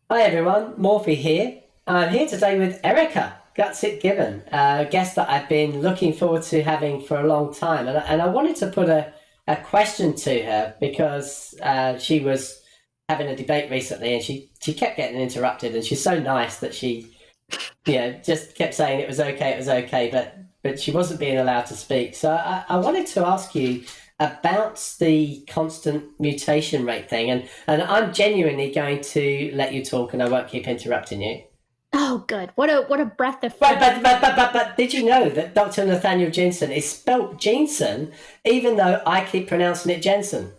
Hi everyone, Morphy here. I'm here today with Erika, Gutsick Gibbon, a guest that I've been looking forward to having for a long time. And I wanted to put a question to her because she was having a debate recently and she kept getting interrupted, and she's so nice that she just kept saying it was okay, but she wasn't being allowed to speak. So I wanted to ask you about the constant mutation rate thing, and I'm genuinely going to let you talk, and I won't keep interrupting you. Oh, good. What a breath of But fresh. but did you know that Dr. Nathaniel Jensen is spelt Jensen, even though I keep pronouncing it Jensen?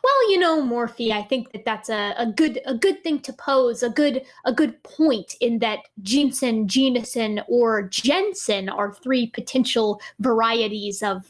Well, Morphe, I think that's a good thing to pose, a good point in that Jensen, Genison, or Jensen are three potential varieties of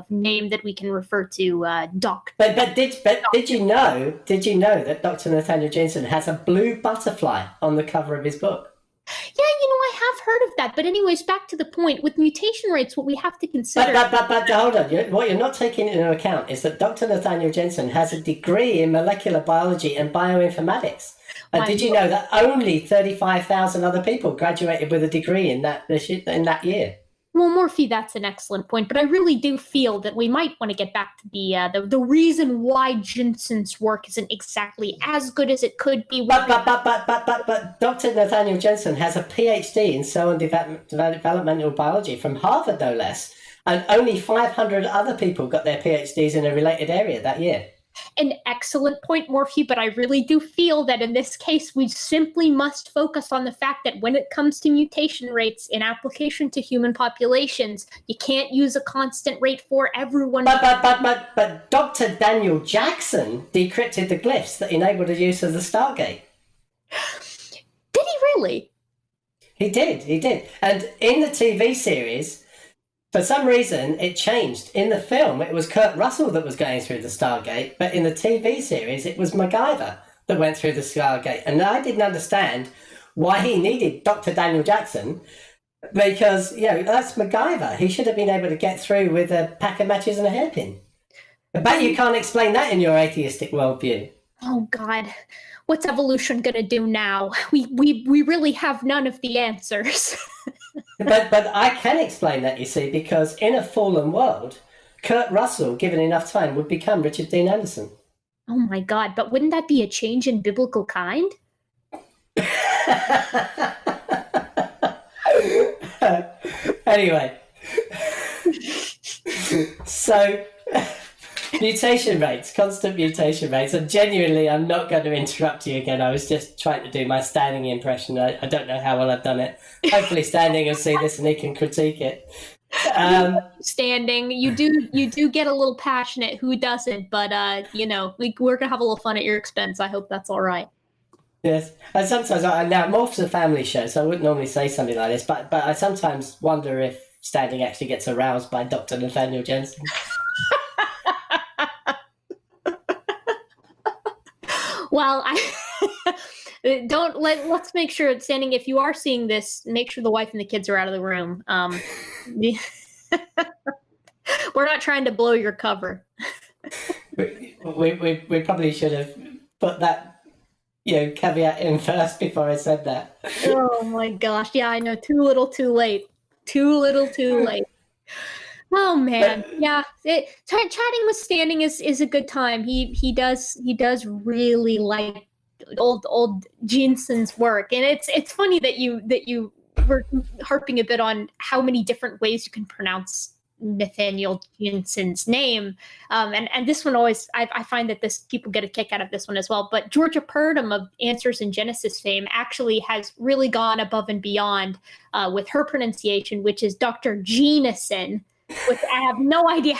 name that we can refer to doctor. But did you know that Dr. Nathaniel Jensen has a blue butterfly on the cover of his book? Yeah, I have heard of that. But anyways, back to the point with mutation rates, what we have to But, consider. but, but, but hold on. What you're not taking into account is that Dr. Nathaniel Jensen has a degree in molecular biology and bioinformatics. Did you know that only 35,000 other people graduated with a degree in that year? Well, Morphe, that's an excellent point, but I really do feel that we might want to get back to the reason why Jensen's work isn't exactly as good as it could be. But Dr. Nathaniel Jensen has a PhD in cell and developmental biology from Harvard, no less, and only 500 other people got their PhDs in a related area that year. An excellent point, Morphe, but I really do feel that in this case, we simply must focus on the fact that when it comes to mutation rates in application to human populations, you can't use a constant rate for everyone. But Dr. Daniel Jackson decrypted the glyphs that enabled the use of the Stargate. Did he really? He did. And in the TV series, for some reason, it changed. In the film, it was Kurt Russell that was going through the Stargate, but in the TV series, it was MacGyver that went through the Stargate. And I didn't understand why he needed Dr. Daniel Jackson, because, that's MacGyver. He should have been able to get through with a pack of matches and a hairpin. But you can't explain that in your atheistic worldview. Oh, God. What's evolution going to do now? We really have none of the answers. But I can explain that, you see, because in a fallen world, Kurt Russell, given enough time, would become Richard Dean Anderson. Oh my God, but wouldn't that be a change in biblical kind? Anyway, so constant mutation rates, and genuinely, I'm not going to interrupt you again. I was just trying to do my Standing impression. I don't know how well I've done it. Hopefully Standing will see this and he can critique it. Standing, you do get a little passionate. Who doesn't? But we're gonna have a little fun at your expense. I hope that's all right. Yes, and sometimes now Morph's a family show, so I wouldn't normally say something like this, but I sometimes wonder if Standing actually gets aroused by Dr. Nathaniel Jensen. Well, let's make sure it's Standing. If you are seeing this, make sure the wife and the kids are out of the room. We're not trying to blow your cover. We probably should have put that caveat in first before I said that. Oh my gosh. Yeah, I know. Too little, too late. Too little, too late. Oh man. Yeah. Chatting with Standing is a good time. He does really like old Jensen's work. And it's funny that you were harping a bit on how many different ways you can pronounce Nathaniel Jensen's name. And this one always, I find that people get a kick out of this one as well. But Georgia Purdom of Answers in Genesis fame actually has really gone above and beyond with her pronunciation, which is Dr. Genison, which I have no idea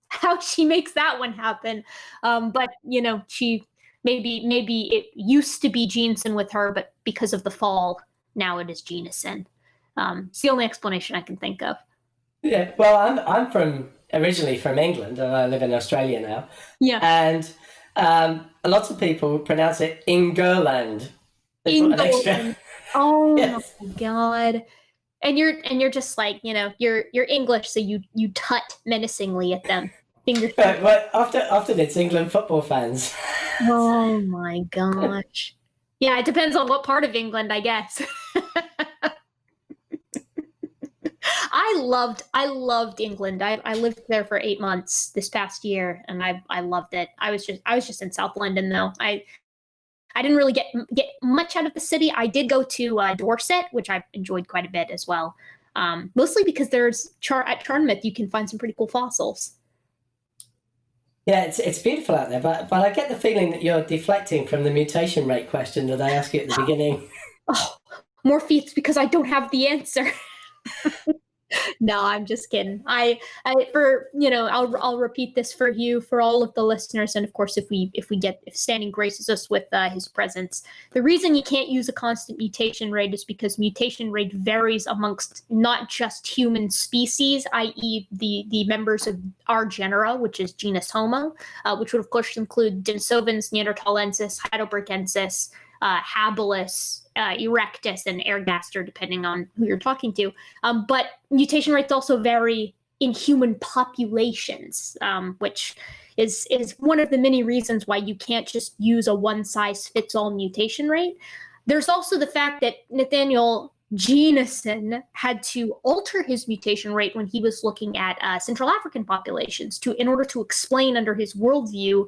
how she makes that one happen. But she maybe it used to be Jensen with her, but because of the fall, now it is Genison. It's the only explanation I can think of. Yeah, well, I'm originally from England, and I live in Australia now. Yeah, and lots of people pronounce it Ingerland. England. Oh Yes. my God! And you're just like you're English, so you tut menacingly at them. But often it's England football fans. Oh my gosh! Yeah, it depends on what part of England, I guess. I loved England. I lived there for 8 months this past year, and I loved it. I was just in South London though. I didn't really get much out of the city. I did go to Dorset, which I enjoyed quite a bit as well. Mostly because there's at Charnmouth you can find some pretty cool fossils. Yeah, it's beautiful out there, but I get the feeling that you're deflecting from the mutation rate question that I asked you at the beginning. Oh, Morph, it's because I don't have the answer. No, I'm just kidding. I'll repeat this for you, for all of the listeners, and of course, if Standing graces us with his presence, the reason you can't use a constant mutation rate is because mutation rate varies amongst not just human species, i.e., the members of our genera, which is genus Homo, which would of course include Denisovans, Neanderthalensis, Heidelbergensis, Habilis, Erectus, and Ergaster, depending on who you're talking to. But mutation rates also vary in human populations, which is one of the many reasons why you can't just use a one-size-fits-all mutation rate. There's also the fact that Nathaniel Jensen had to alter his mutation rate when he was looking at Central African populations in order to explain under his worldview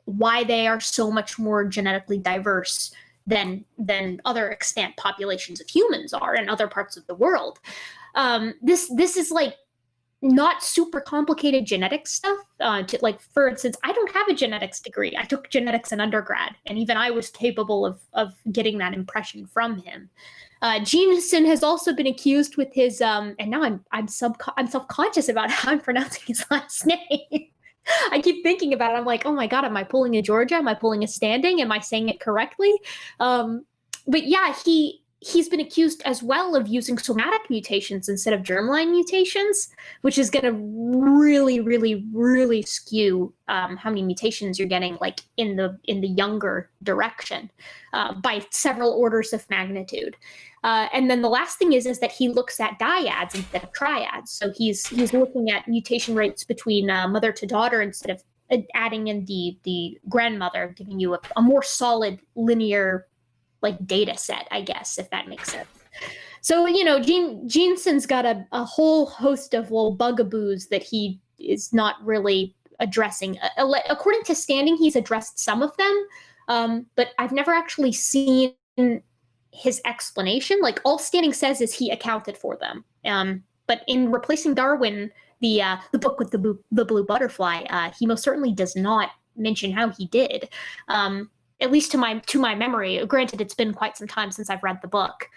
why they are so much more genetically diverse than other extant populations of humans are in other parts of the world. This is like not super complicated genetics stuff. Like, for instance, I don't have a genetics degree. I took genetics in undergrad, and even I was capable of getting that impression from him. Jensen has also been accused with his and now I'm self-conscious about how I'm pronouncing his last name. I keep thinking about it. I'm like, oh my God, am I pulling a Georgia? Am I pulling a Standing? Am I saying it correctly? But yeah, he's been accused as well of using somatic mutations instead of germline mutations, which is going to really, really, really skew how many mutations you're getting, like in the younger direction, by several orders of magnitude. And then the last thing is that he looks at dyads instead of triads. So he's looking at mutation rates between mother to daughter instead of adding in the grandmother, giving you a more solid linear like data set, I guess, if that makes sense. So, Jensen's got a whole host of little bugaboos that he is not really addressing. According to Standing, he's addressed some of them, but I've never actually seen his explanation. Like, all Standing says is he accounted for them. But in Replacing Darwin, the book with the blue butterfly, he most certainly does not mention how he did. At least to my memory. Granted, it's been quite some time since I've read the book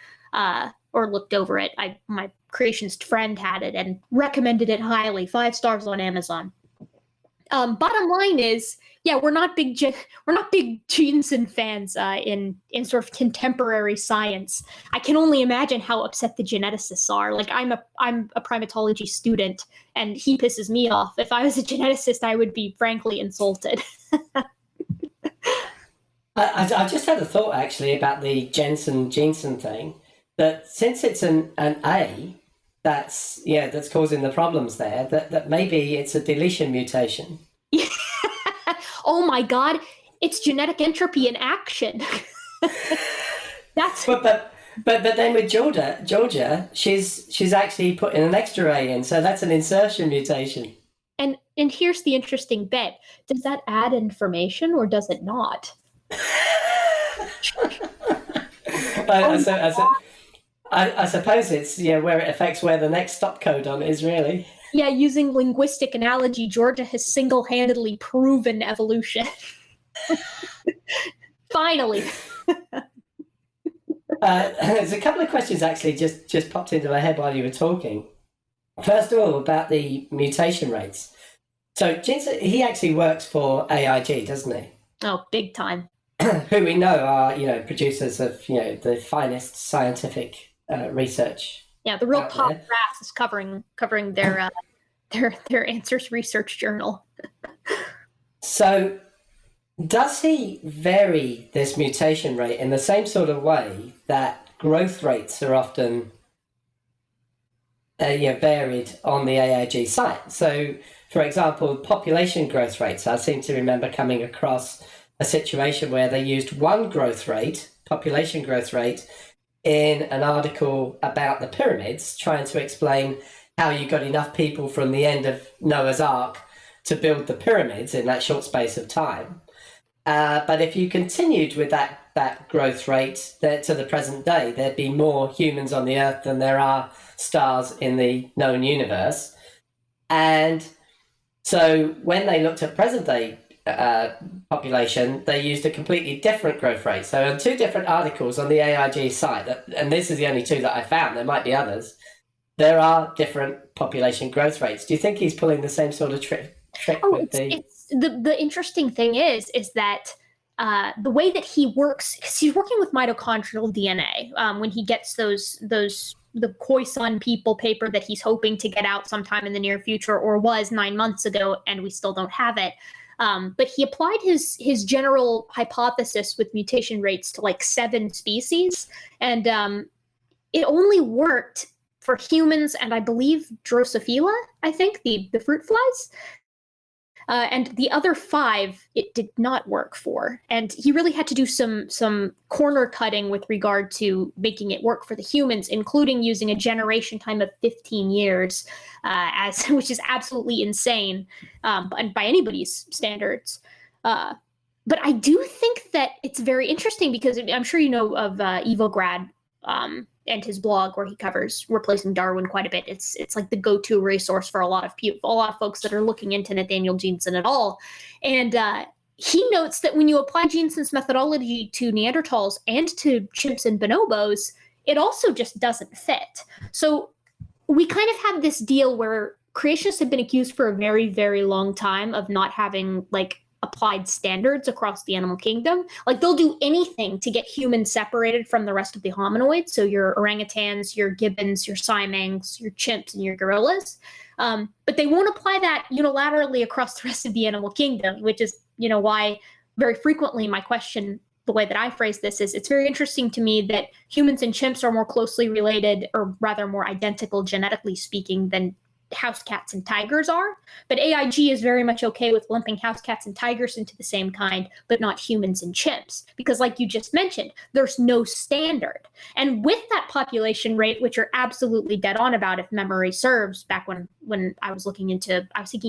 or looked over it. My creationist friend had it and recommended it highly, 5 stars on Amazon. Bottom line is, yeah, we're not big Jensen fans in sort of contemporary science. I can only imagine how upset the geneticists are. Like, I'm a primatology student, and he pisses me off. If I was a geneticist, I would be frankly insulted. I just had a thought actually about the Jensen thing, that since it's an A that's causing the problems there, that maybe it's a deletion mutation. Oh my God, it's genetic entropy in action. That's but then with Georgia, she's actually putting an extra A in, so that's an insertion mutation. And here's the interesting bit: does that add information or does it not? I suppose it's where it affects where the next stop codon is, really. Yeah, using linguistic analogy, Georgia has single-handedly proven evolution. Finally. There's a couple of questions actually just popped into my head while you were talking. First of all, about the mutation rates. So Jensen, he actually works for AIG, doesn't he? Oh, big time. Who we know are, producers of, the finest scientific research. Yeah, the real top brass is covering their Answers Research Journal. So, does he vary this mutation rate in the same sort of way that growth rates are often varied on the AIG site? So, for example, population growth rates, I seem to remember coming across a situation where they used one growth rate, population growth rate, in an article about the pyramids, trying to explain how you got enough people from the end of Noah's Ark to build the pyramids in that short space of time. But if you continued with that growth rate to the present day, there'd be more humans on the Earth than there are stars in the known universe. And so when they looked at present day population, they used a completely different growth rate. So on two different articles on the AIG site, and this is the only two that I found, there might be others, there are different population growth rates. Do you think he's pulling the same sort of trick with the interesting thing is that the way that he works, because he's working with mitochondrial DNA when he gets the Khoisan people paper that he's hoping to get out sometime in the near future, or was 9 months ago, and we still don't have it. But he applied his general hypothesis with mutation rates to like 7 species, and it only worked for humans and I believe Drosophila, I think, the fruit flies. And the other 5, it did not work for. And he really had to do some corner cutting with regard to making it work for the humans, including using a generation time of 15 years, which is absolutely insane by anybody's standards. But I do think that it's very interesting because I'm sure you know of Evograd and his blog where he covers replacing Darwin quite a bit. It's like the go-to resource for a lot of folks that are looking into Nathaniel Jeanson at all. And he notes that when you apply Jeanson's methodology to Neanderthals and to chimps and bonobos, it also just doesn't fit. So we kind of have this deal where creationists have been accused for a very, very long time of not having like applied standards across the animal kingdom. Like they'll do anything to get humans separated from the rest of the hominoids. So your orangutans, your gibbons, your siamangs, your chimps, and your gorillas. But they won't apply that unilaterally across the rest of the animal kingdom, which is, why very frequently my question, the way that I phrase this is, it's very interesting to me that humans and chimps are more closely related, or rather more identical genetically speaking, than house cats and tigers are, but AIG is very much okay with lumping house cats and tigers into the same kind, but not humans and chimps, because like you just mentioned, there's no standard. And with that population rate, which you're absolutely dead on about if memory serves, back when I was thinking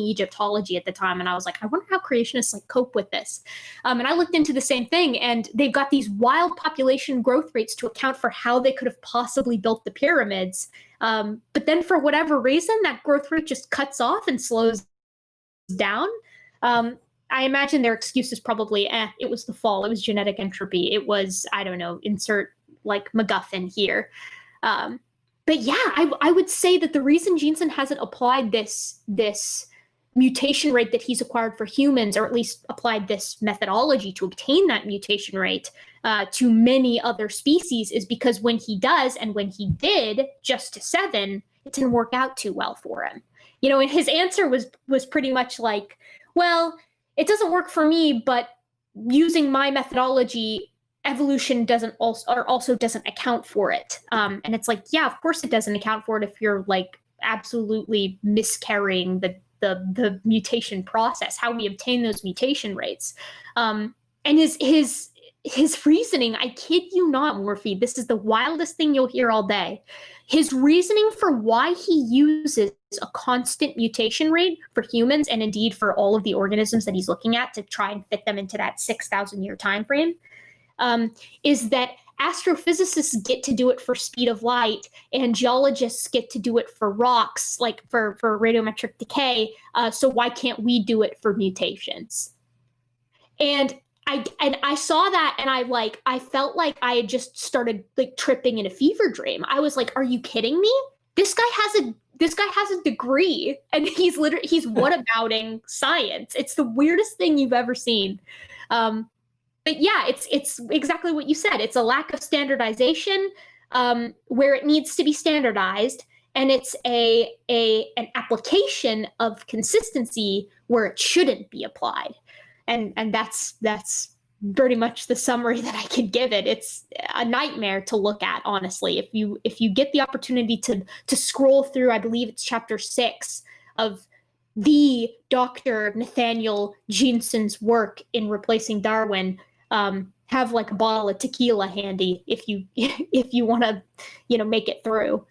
Egyptology at the time, and I was like, I wonder how creationists like cope with this. And I looked into the same thing, and they've got these wild population growth rates to account for how they could have possibly built the pyramids. But then for whatever reason, that growth rate just cuts off and slows down. I imagine their excuse is probably, it was the fall. It was genetic entropy. It was, I don't know, insert like MacGuffin here. But yeah, I would say that the reason Jeanson hasn't applied this mutation rate that he's acquired for humans, or at least applied this methodology to obtain that mutation rate to many other species, is because when he does, and when he did just to 7, it didn't work out too well for him. And his answer was pretty much like, well, it doesn't work for me, but using my methodology, evolution also doesn't account for it. And it's like, yeah, of course it doesn't account for it if you're like absolutely miscarrying the mutation process, how we obtain those mutation rates. And his reasoning, I kid you not, Morphe, this is the wildest thing you'll hear all day. His reasoning for why he uses a constant mutation rate for humans, and indeed for all of the organisms that he's looking at to try and fit them into that 6,000 year time frame, is that astrophysicists get to do it for speed of light, and geologists get to do it for rocks, like for radiometric decay. So why can't we do it for mutations? And I saw that, and I felt like I had just started like tripping in a fever dream. I was like, are you kidding me? This guy has a degree, and he's whatabouting science. It's the weirdest thing you've ever seen. But yeah, it's exactly what you said. It's a lack of standardization where it needs to be standardized, and it's an application of consistency where it shouldn't be applied. And that's pretty much the summary that I could give it. It's a nightmare to look at, honestly. If you get the opportunity to scroll through, I believe it's chapter 6 of the Dr. Nathaniel Jeanson's work in replacing Darwin, have like a bottle of tequila handy if you if you want to, make it through.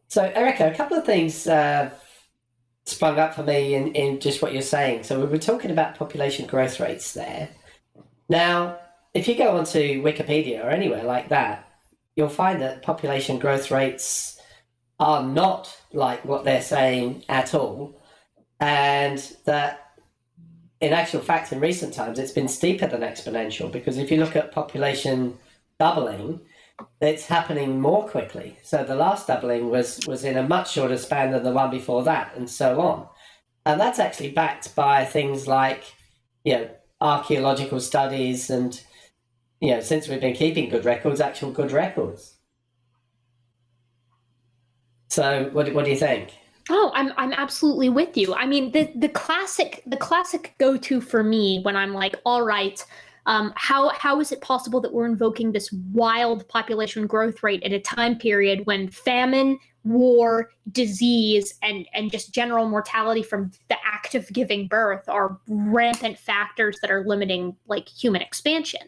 So, Erika, a couple of things sprung up for me in just what you're saying. So we were talking about population growth rates there. Now, if you go onto Wikipedia or anywhere like that, you'll find that population growth rates are not like what they're saying at all. And that in actual fact, in recent times, it's been steeper than exponential, because if you look at population doubling, it's happening more quickly. So the last doubling was in a much shorter span than the one before that, and so on. And that's actually backed by things like, archaeological studies and, since we've been keeping good records, actual good records. So what do you think? Oh, I'm absolutely with you. I mean, the classic go-to for me when I'm like, all right, how is it possible that we're invoking this wild population growth rate at a time period when famine, war, disease, and just general mortality from the act of giving birth are rampant factors that are limiting like human expansion?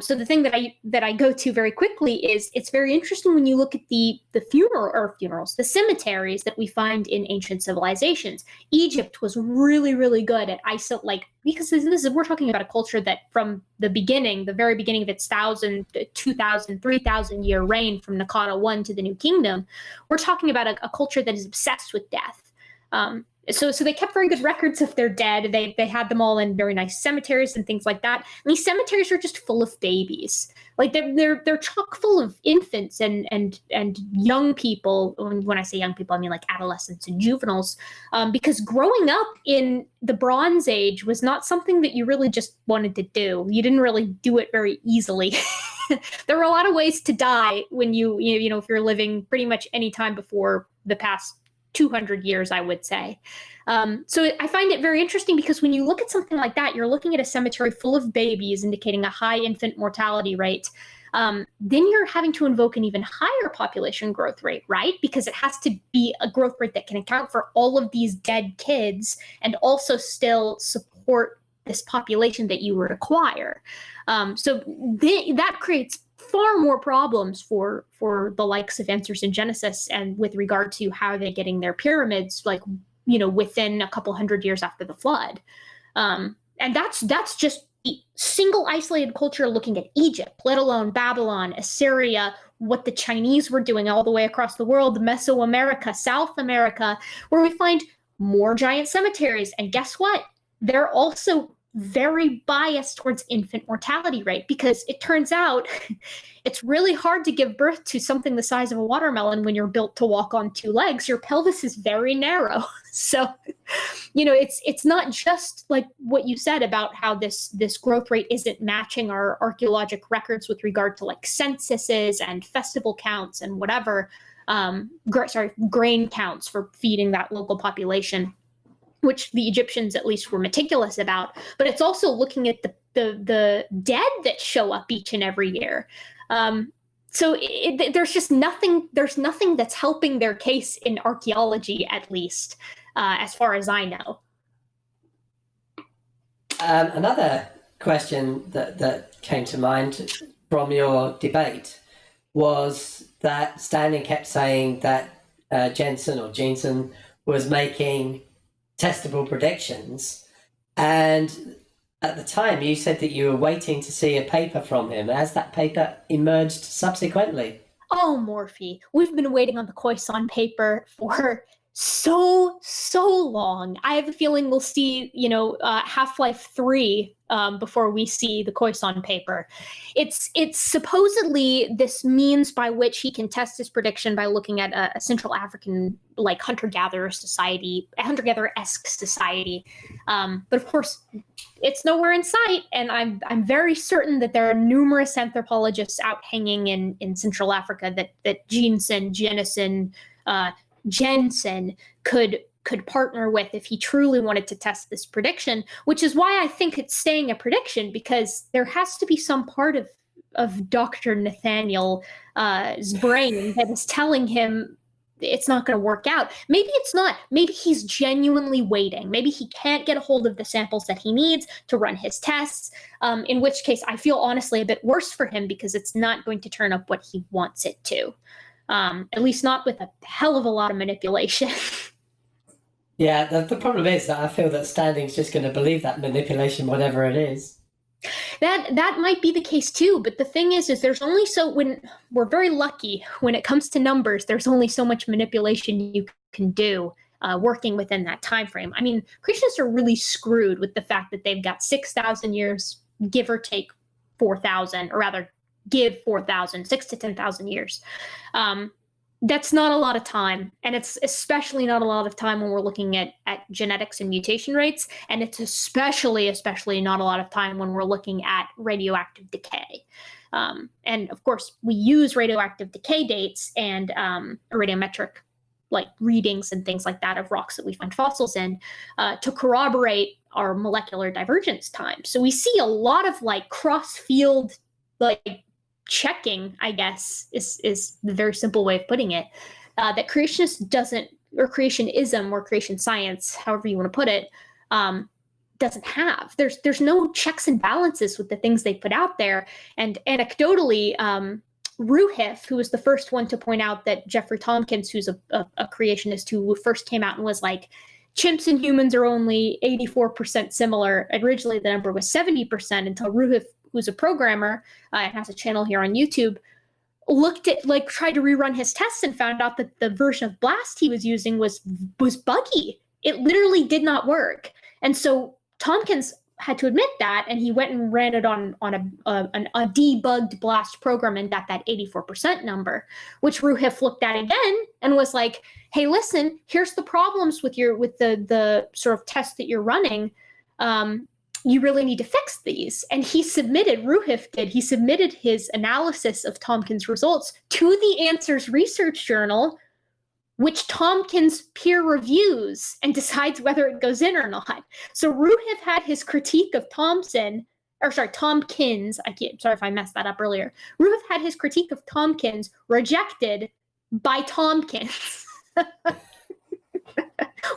So the thing that I go to very quickly is, it's very interesting when you look at the funerals, the cemeteries that we find in ancient civilizations. Egypt was really, really good at because this is, we're talking about a culture that from the very beginning of its 1,000, 2,000, 3,000 year reign from Nakata I to the New Kingdom, we're talking about a culture that is obsessed with death. So they kept very good records of their dead. They had them all in very nice cemeteries and things like that. And these cemeteries are just full of babies. Like they're chock full of infants and young people. When I say young people, I mean like adolescents and juveniles, because growing up in the Bronze Age was not something that you really just wanted to do. You didn't really do it very easily. There were a lot of ways to die when if you're living pretty much any time before the past 200 years, I would say. So I find it very interesting, because when you look at something like that, you're looking at a cemetery full of babies indicating a high infant mortality rate. Then you're having to invoke an even higher population growth rate, right? Because it has to be a growth rate that can account for all of these dead kids and also still support this population that you require. So that creates far more problems for the likes of Answers in Genesis, and with regard to how they're getting their pyramids, within a couple hundred years after the flood. And that's just a single isolated culture looking at Egypt, let alone Babylon, Assyria, what the Chinese were doing all the way across the world, Mesoamerica, South America, where we find more giant cemeteries. And guess what? They're also very biased towards infant mortality rate, because it turns out it's really hard to give birth to something the size of a watermelon when you're built to walk on two legs. Your pelvis is very narrow. So, it's not just like what you said about how this growth rate isn't matching our archaeologic records with regard to like censuses and festival counts and whatever, grain counts for feeding that local population, which the Egyptians at least were meticulous about. But it's also looking at the dead that show up each and every year. So there's just nothing that's helping their case in archaeology, at least, as far as I know. Another question that came to mind from your debate was that Stanley kept saying that Jensen was making testable predictions, and at the time you said that you were waiting to see a paper from him. Has that paper emerged subsequently? Oh, Morphy, we've been waiting on the Khoisan paper for so long. I have a feeling we'll see, Half-Life 3 before we see the Khoisan paper. It's supposedly this means by which he can test his prediction by looking at a Central African like hunter-gatherer-esque society. But of course, it's nowhere in sight, and I'm very certain that there are numerous anthropologists out hanging in Central Africa that Jensen could partner with if he truly wanted to test this prediction, which is why I think it's staying a prediction, because there has to be some part of Dr. Nathaniel's brain that is telling him it's not going to work out. Maybe it's not. Maybe he's genuinely waiting. Maybe he can't get a hold of the samples that he needs to run his tests, in which case I feel honestly a bit worse for him because it's not going to turn up what he wants it to, at least not with a hell of a lot of manipulation. Yeah, the problem is that I feel that Standing's just going to believe that manipulation, whatever it is. That might be the case too, but the thing is there's only when we're very lucky when it comes to numbers, there's only so much manipulation you can do working within that time frame. I mean, creationists are really screwed with the fact that they've got 6,000 years, give or take 4,000, or rather give 4,000, 6 to 10,000 years. That's not a lot of time, and it's especially not a lot of time when we're looking at genetics and mutation rates, and it's especially not a lot of time when we're looking at radioactive decay. And of course, we use radioactive decay dates and radiometric like readings and things like that of rocks that we find fossils in to corroborate our molecular divergence time. So we see a lot of like cross-field like checking, I guess, is the very simple way of putting it, that creationist doesn't, or creationism or creation science, however you want to put it, doesn't have. There's no checks and balances with the things they put out there. And anecdotally, Ruhif, who was the first one to point out that Jeffrey Tompkins, who's a creationist who first came out and was like, chimps and humans are only 84% similar. Originally, the number was 70% until Ruhif, who's a programmer and has a channel here on YouTube, looked at, like, tried to rerun his tests and found out that the version of BLAST he was using was buggy. It literally did not work. And so Tompkins had to admit that, and he went and ran it on a debugged BLAST program and got that 84% number, which Ruhif looked at again and was like, hey, listen, here's the problems with the sort of test that you're running. You really need to fix these. And Ruhif submitted his analysis of Tompkins' results to the Answers Research Journal, which Tompkins peer reviews and decides whether it goes in or not. So Ruhif had his critique of Tompkins, sorry if I messed that up earlier. Ruhif had his critique of Tompkins rejected by Tompkins.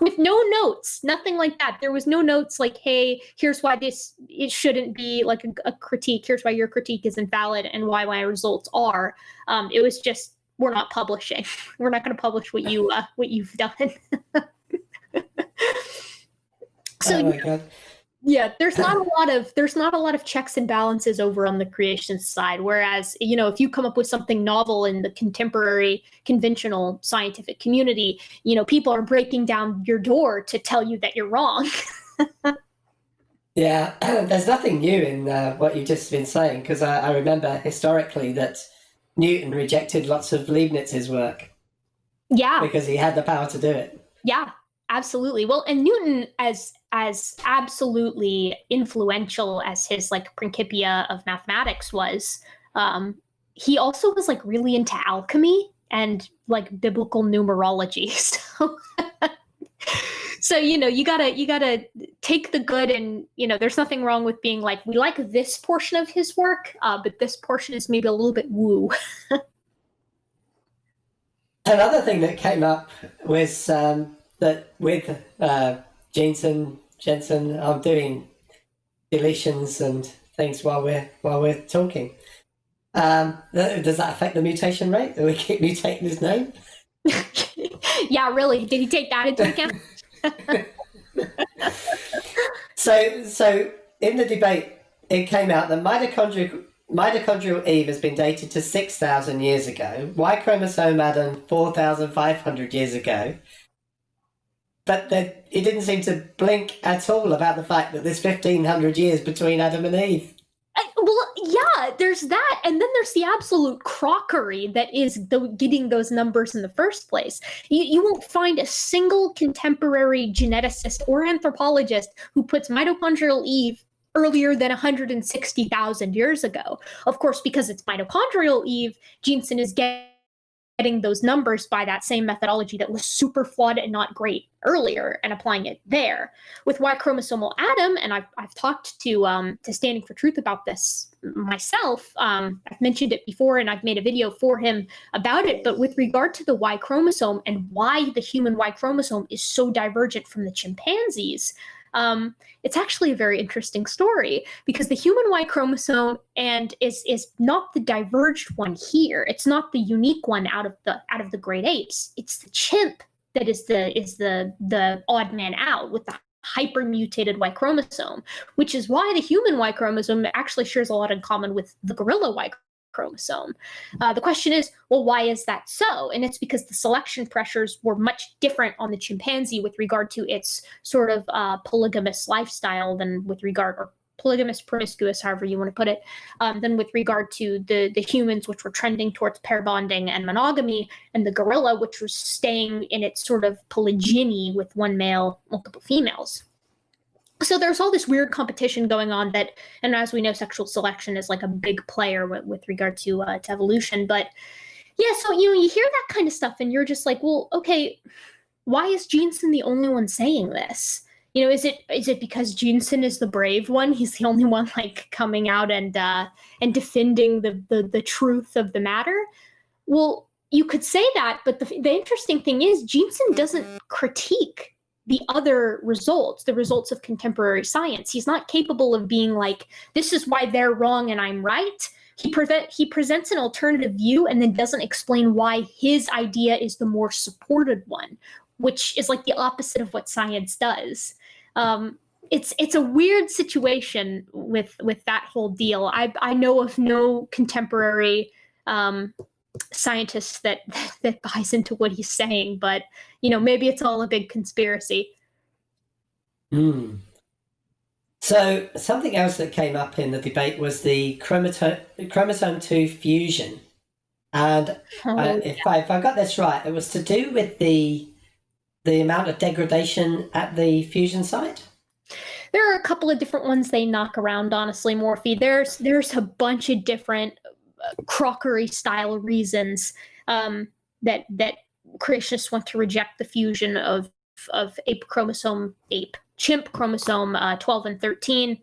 With no notes, nothing like that. There was no notes like, hey, here's why it shouldn't be like a critique. Here's why your critique is invalid and why my results are. It was just, we're not publishing. We're not going to publish what you've done. So, oh my God. Yeah, there's not a lot of checks and balances over on the creation side. Whereas, if you come up with something novel in the contemporary conventional scientific community, people are breaking down your door to tell you that you're wrong. Yeah, there's nothing new in what you've just been saying, because I remember historically that Newton rejected lots of Leibniz's work. Yeah. Because he had the power to do it. Yeah. Absolutely. Well, and Newton, as absolutely influential as his like Principia of mathematics was, he also was like really into alchemy and like biblical numerology. So you gotta take the good, and there's nothing wrong with being like, we like this portion of his work, but this portion is maybe a little bit woo. Another thing that came up was that with Jensen, I'm doing deletions and things while we're talking. Does that affect the mutation rate? Do we keep mutating his name? Yeah, really. Did he take that into account? So in the debate, it came out that mitochondrial Eve has been dated to 6,000 years ago. Y chromosome Adam 4,500 years ago. But it didn't seem to blink at all about the fact that there's 1,500 years between Adam and Eve. Well, yeah, there's that. And then there's the absolute crockery that is getting those numbers in the first place. You won't find a single contemporary geneticist or anthropologist who puts mitochondrial Eve earlier than 160,000 years ago. Of course, because it's mitochondrial Eve, Jensen is getting getting those numbers by that same methodology that was super flawed and not great earlier and applying it there. With Y chromosomal Adam, and I've talked to Standing for Truth about this myself. I've mentioned it before, and I've made a video for him about it. But with regard to the Y chromosome and why the human Y chromosome is so divergent from the chimpanzees, it's actually a very interesting story, because the human Y chromosome is not the diverged one here. It's not the unique one out of the great apes. It's the chimp that is the odd man out with the hypermutated Y chromosome, which is why the human Y chromosome actually shares a lot in common with the gorilla Y chromosome. The question is, well, why is that so? And it's because the selection pressures were much different on the chimpanzee with regard to its sort of polygamous lifestyle than with regard, or polygamous, promiscuous, however you want to put it, than with regard to the humans, which were trending towards pair bonding and monogamy, and the gorilla, which was staying in its sort of polygyny with one male, multiple females. So there's all this weird competition going on that, and as we know, sexual selection is like a big player with regard to evolution. But yeah, so you hear that kind of stuff, and you're just like, well, okay, why is Jensen the only one saying this? Is it because Jensen is the brave one? He's the only one like coming out and defending the truth of the matter? Well, you could say that, but the interesting thing is Jensen doesn't critique the other results, the results of contemporary science. He's not capable of being like, this is why they're wrong and I'm right. He presents an alternative view and then doesn't explain why his idea is the more supported one, which is like the opposite of what science does. It's a weird situation with that whole deal. I know of no contemporary scientist that buys into what he's saying, but maybe it's all a big conspiracy. So something else that came up in the debate was the chromosome 2 fusion, and if I got this right, it was to do with the amount of degradation at the fusion site. There are a couple of different ones they knock around, honestly, Morphy. There's a bunch of different crockery style reasons that creationists want to reject the fusion of chimp chromosome 12 and 13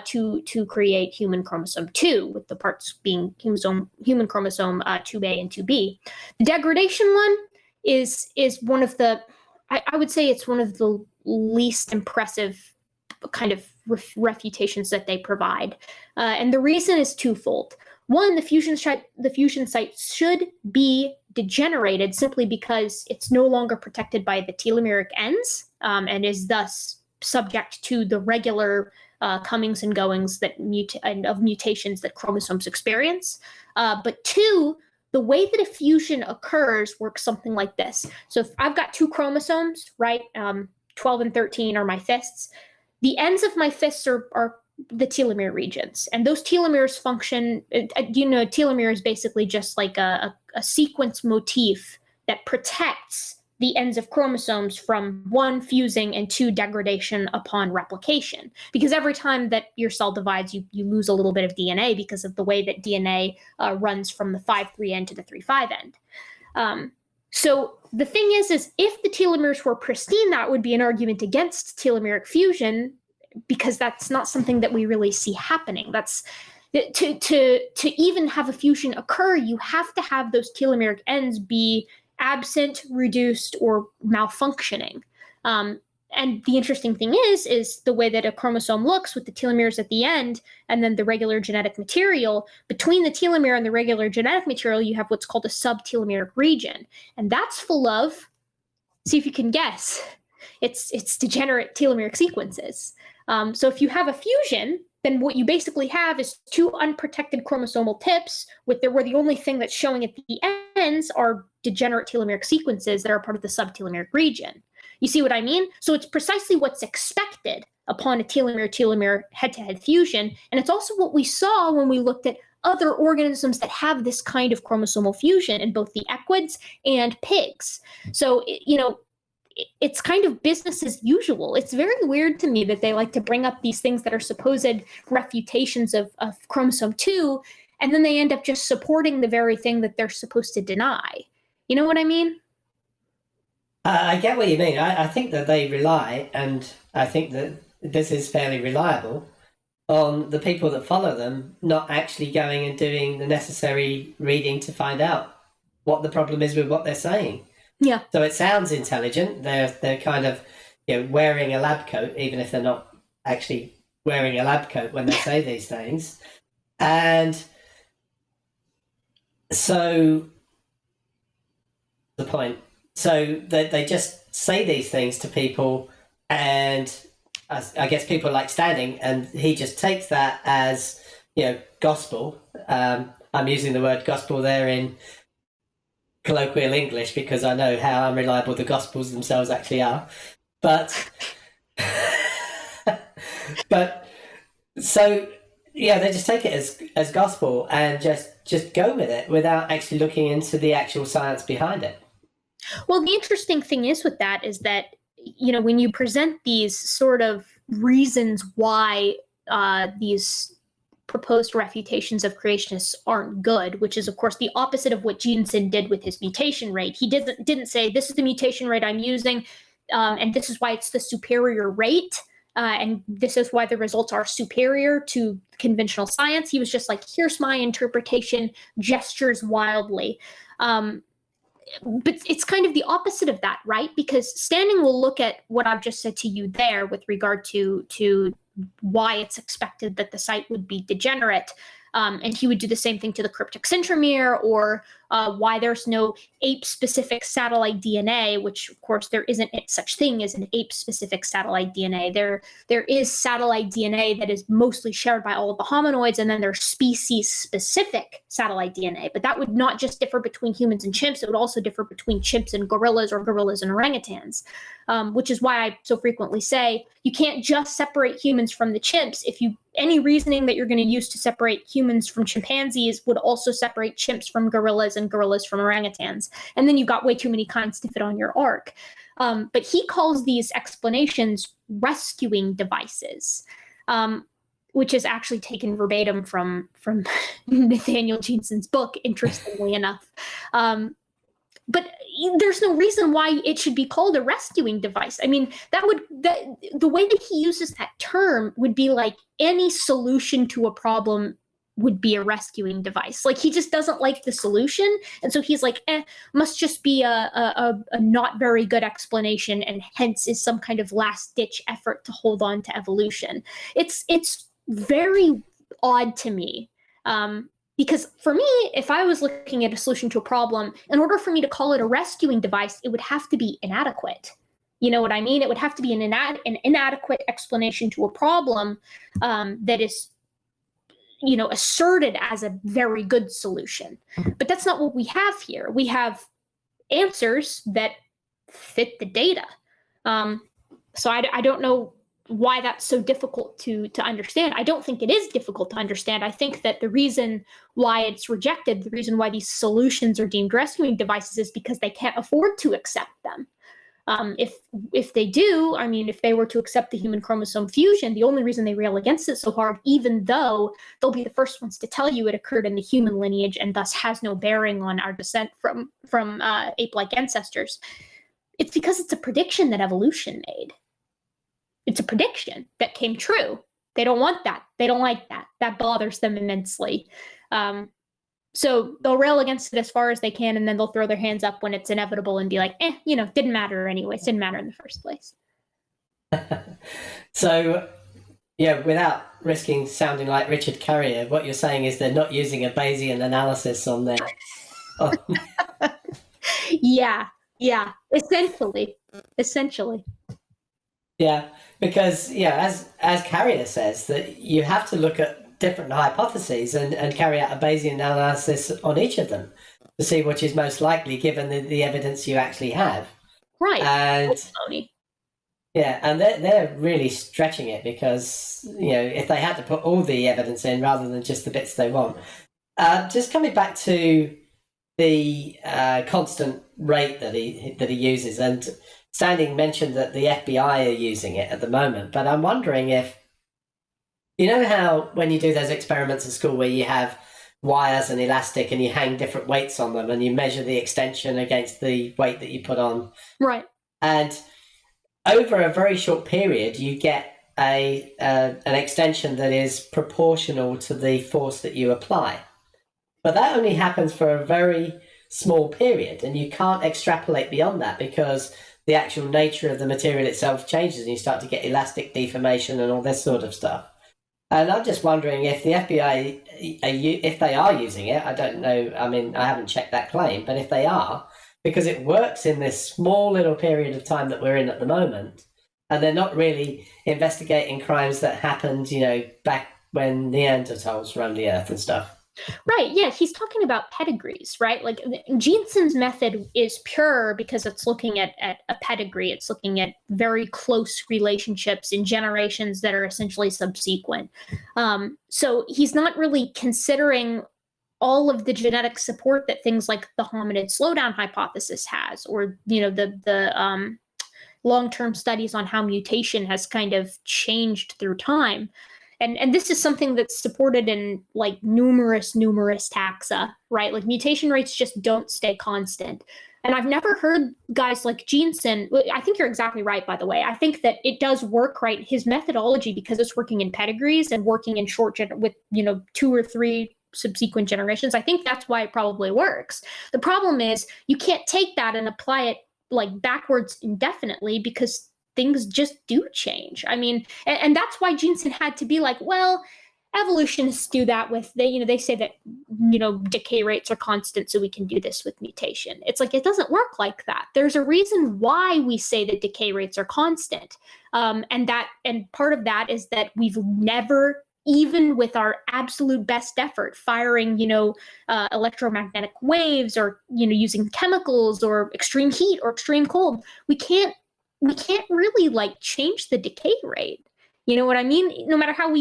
to create human chromosome 2, with the parts being human chromosome 2A and 2B. The degradation one is one of the, I would say it's one of the least impressive kind of refutations that they provide. And the reason is twofold. One, the fusion site should be degenerated simply because it's no longer protected by the telomeric ends, and is thus subject to the regular comings and goings of mutations that chromosomes experience. But two, the way that a fusion occurs works something like this. So if I've got two chromosomes, right, 12 and 13 are my fists. The ends of my fists are the telomere regions, and those telomeres function, telomere is basically just like a sequence motif that protects the ends of chromosomes from one, fusing, and two, degradation upon replication. Because every time that your cell divides, you lose a little bit of DNA because of the way that DNA runs from the 5' end to the 3' end. So the thing is if the telomeres were pristine, that would be an argument against telomeric fusion, because that's not something that we really see happening. That's to even have a fusion occur, you have to have those telomeric ends be absent, reduced, or malfunctioning. And the interesting thing is the way that a chromosome looks with the telomeres at the end and then the regular genetic material. Between the telomere and the regular genetic material, you have what's called a subtelomeric region. And that's full of, see if you can guess, it's degenerate telomeric sequences. So if you have a fusion, then what you basically have is two unprotected chromosomal tips where the only thing that's showing at the ends are degenerate telomeric sequences that are part of the subtelomeric region. You see what I mean? So it's precisely what's expected upon a telomere-telomere head-to-head fusion. And it's also what we saw when we looked at other organisms that have this kind of chromosomal fusion in both the equids and pigs. So, it's kind of business as usual. It's very weird to me that they like to bring up these things that are supposed refutations of chromosome 2, and then they end up just supporting the very thing that they're supposed to deny. You know what I mean? I get what you mean. I think that they rely, and I think that this is fairly reliable, on the people that follow them not actually going and doing the necessary reading to find out what the problem is with what they're saying. Yeah. So it sounds intelligent. They're kind of, wearing a lab coat, even if they're not actually wearing a lab coat when they say these things. And so the point. So they just say these things to people, and I guess people like Standing, and he just takes that as, gospel. I'm using the word gospel there in colloquial English because I know how unreliable the gospels themselves actually are. But but so they just take it as gospel and just go with it without actually looking into the actual science behind it. Well, the interesting thing is with that is that, when you present these sort of reasons why these proposed refutations of creationists aren't good, which is, of course, the opposite of what Jensen did with his mutation rate. He didn't say, this is the mutation rate I'm using, and this is why it's the superior rate, and this is why the results are superior to conventional science. He was just like, here's my interpretation, gestures wildly. But it's kind of the opposite of that, right? Because Standing will look at what I've just said to you there with regard to why it's expected that the site would be degenerate. And he would do the same thing to the cryptic centromere, or why there's no ape-specific satellite DNA, which, of course, there isn't such thing as an ape-specific satellite DNA. There is satellite DNA that is mostly shared by all of the hominoids, and then there's species-specific satellite DNA. But that would not just differ between humans and chimps. It would also differ between chimps and gorillas, or gorillas and orangutans, which is why I so frequently say you can't just separate humans from the chimps. Any reasoning that you're going to use to separate humans from chimpanzees would also separate chimps from gorillas and gorillas from orangutans. And then you've got way too many kinds to fit on your arc. But he calls these explanations rescuing devices, which is actually taken verbatim from Nathaniel Jensen's book, interestingly enough. But there's no reason why it should be called a rescuing device. I mean, the way that he uses that term would be like any solution to a problem would be a rescuing device. Like, he just doesn't like the solution. And so he's like, must just be a not very good explanation, and hence is some kind of last ditch effort to hold on to evolution. It's very odd to me. Because for me, if I was looking at a solution to a problem, in order for me to call it a rescuing device, it would have to be inadequate. You know what I mean? It would have to be an inadequate explanation to a problem that is, asserted as a very good solution. But that's not what we have here. We have answers that fit the data. So I don't know why that's so difficult to understand. I don't think it is difficult to understand. I think that the reason why it's rejected, the reason why these solutions are deemed rescuing devices, is because they can't afford to accept them. If they do, I mean, if they were to accept the human chromosome fusion, the only reason they rail against it so hard, even though they'll be the first ones to tell you it occurred in the human lineage and thus has no bearing on our descent from ape-like ancestors, it's because it's a prediction that evolution made. It's a prediction that came true. They don't want that. They don't like that. That bothers them immensely. So they'll rail against it as far as they can, and then they'll throw their hands up when it's inevitable and be like, didn't matter anyways. Didn't matter in the first place. So, without risking sounding like Richard Carrier, what you're saying is they're not using a Bayesian analysis on their... Yeah. Essentially. Yeah, because as Carrier says, that you have to look at different hypotheses and carry out a Bayesian analysis on each of them to see which is most likely given the evidence you actually have. Right. And and they're really stretching it because if they had to put all the evidence in rather than just the bits they want. Just coming back to the constant rate that he uses, and Standing mentioned that the FBI are using it at the moment, but I'm wondering if, how when you do those experiments at school where you have wires and elastic, and you hang different weights on them, and you measure the extension against the weight that you put on. Right. And over a very short period, you get an extension that is proportional to the force that you apply. But that only happens for a very small period, and you can't extrapolate beyond that because the actual nature of the material itself changes, and you start to get elastic deformation and all this sort of stuff. And I'm just wondering if the FBI, if they are using it, I don't know, I mean, I haven't checked that claim, but if they are, because it works in this small little period of time that we're in at the moment, and they're not really investigating crimes that happened, back when Neanderthals roamed the earth and stuff. Right. Yeah. He's talking about pedigrees, right? Like Jensen's method is pure because it's looking at a pedigree. It's looking at very close relationships in generations that are essentially subsequent. So he's not really considering all of the genetic support that things like the hominid slowdown hypothesis has, or, the long-term studies on how mutation has kind of changed through time. And this is something that's supported in like numerous taxa, right? Like mutation rates just don't stay constant. And I've never heard guys like Jensen. I think you're exactly right, by the way. I think that it does work, right? His methodology, because it's working in pedigrees and working in with 2 or 3 subsequent generations, I think that's why it probably works. The problem is you can't take that and apply it like backwards indefinitely, because things just do change. I mean, and that's why Jensen had to be like, well, evolutionists do that with, they say that, decay rates are constant, so we can do this with mutation. It's like, it doesn't work like that. There's a reason why we say that decay rates are constant. And part of that is that we've never, even with our absolute best effort, firing, electromagnetic waves, or, using chemicals or extreme heat or extreme cold, we can't really like change the decay rate. You know what I mean? No matter how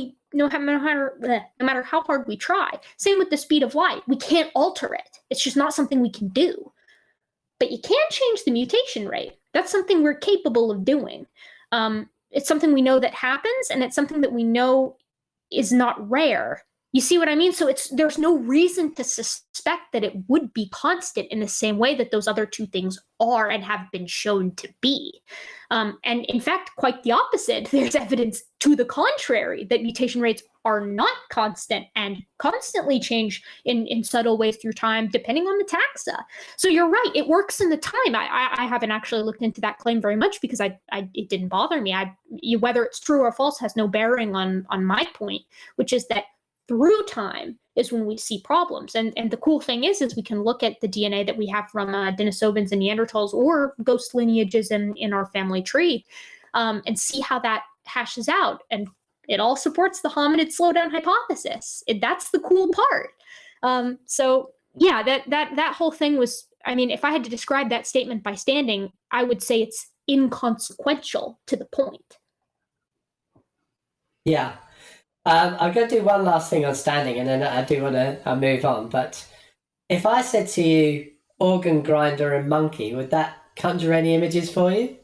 hard we try. Same with the speed of light. We can't alter it. It's just not something we can do. But you can change the mutation rate. That's something we're capable of doing. It's something we know that happens, and it's something that we know is not rare. You see what I mean? So there's no reason to suspect that it would be constant in the same way that those other two things are and have been shown to be. And in fact, quite the opposite. There's evidence to the contrary, that mutation rates are not constant and constantly change in subtle ways through time, depending on the taxa. So you're right, it works in the time. I haven't actually looked into that claim very much because it didn't bother me. Whether it's true or false has no bearing on my point, which is that through time is when we see problems. And the cool thing is we can look at the DNA that we have from Denisovans and Neanderthals, or ghost lineages in our family tree, and see how that hashes out. And it all supports the hominid slowdown hypothesis. That's the cool part. So yeah, that whole thing was, I mean, if I had to describe that statement by standing, I would say it's inconsequential to the point. Yeah. I'm going to do one last thing on standing, and then I do want to move on. But if I said to you organ grinder and monkey, would that conjure any images for you?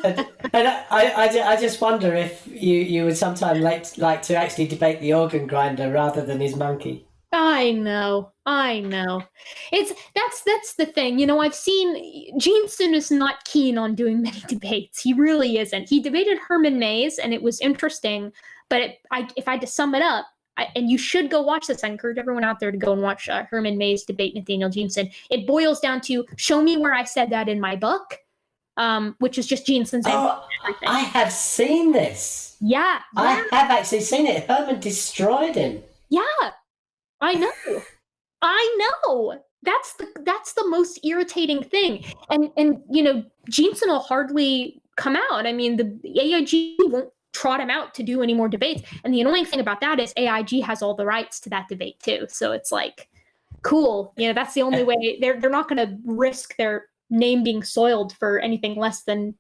and I just wonder if you would sometime like to actually debate the organ grinder rather than his monkey. I know. That's the thing. I've seen Jensen is not keen on doing many debates. He really isn't. He debated Herman Mayes, and it was interesting. But if I had to sum it up, and you should go watch this. I encourage everyone out there to go and watch Herman Mayes debate Nathaniel Jensen. It boils down to, show me where I said that in my book, which is just Jensen's. Oh, I have seen this. Yeah. I have actually seen it. Herman destroyed him. Yeah. I know. That's the most irritating thing. And Jensen will hardly come out. I mean, the AIG won't trot him out to do any more debates. And the annoying thing about that is AIG has all the rights to that debate too. So it's like, cool. That's the only way. They're not going to risk their name being soiled for anything less than,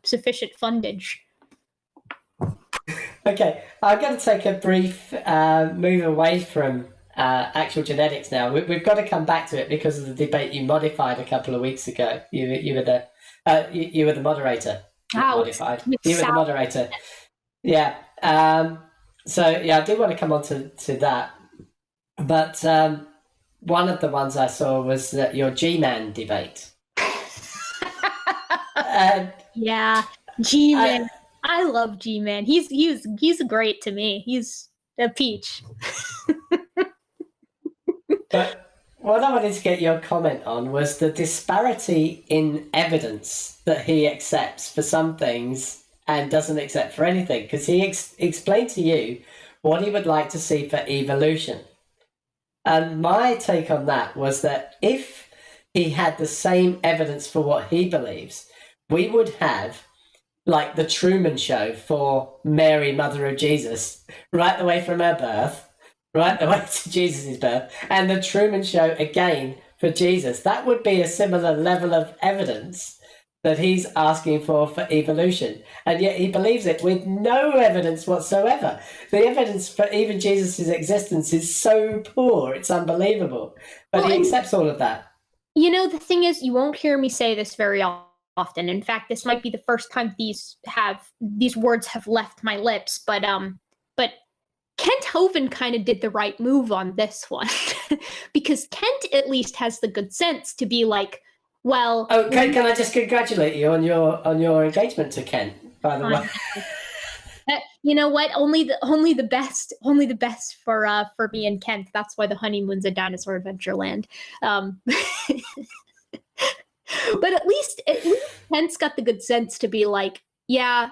sufficient fundage. Okay, I'm going to take a brief move away from actual genetics now. We've got to come back to it because of the debate you modified a couple of weeks ago. You were the moderator. Wow, modified. You were the moderator. Yeah. So yeah, I do want to come on to that, but one of the ones I saw was your G-Man debate. And Yeah, G-Man. I love G-Man. He's great to me. He's a peach. but what I wanted to get your comment on was the disparity in evidence that he accepts for some things and doesn't accept for anything. Because he explained to you what he would like to see for evolution. And my take on that was that if he had the same evidence for what he believes, we would have like the Truman Show for Mary, Mother of Jesus, right the way from her birth, right the way to Jesus' birth, and the Truman Show again for Jesus. That would be a similar level of evidence that he's asking for evolution. And yet he believes it with no evidence whatsoever. The evidence for even Jesus' existence is so poor, it's unbelievable. But he accepts all of that. You know, the thing is, you won't hear me say this very often. In fact, this might be the first time these words have left my lips, but Kent Hovind kind of did the right move on this one. Because Kent at least has the good sense to be like, well, can I just congratulate you on your engagement to Kent, by the way? You know what? Only the best for me and Kent. That's why the honeymoon's a dinosaur adventureland. But at least Kent's got the good sense to be like, yeah,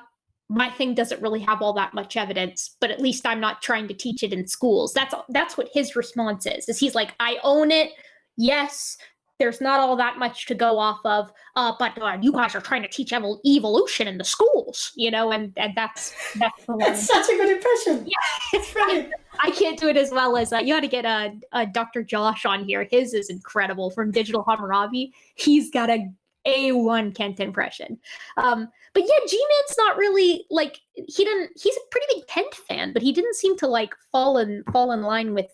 my thing doesn't really have all that much evidence, but at least I'm not trying to teach it in schools. That's what his response is he's like, I own it. Yes, there's not all that much to go off of, but you guys are trying to teach evolution in the schools, you know, and that's the one. That's such a good impression. Yeah, it's brilliant. I can't do it as well as you got to get a Dr. Josh on here. His is incredible from Digital Hammurabi. He's got a A1 Kent impression. But yeah, G-Man's not really like he's a pretty big Kent fan, but he didn't seem to like fall in line with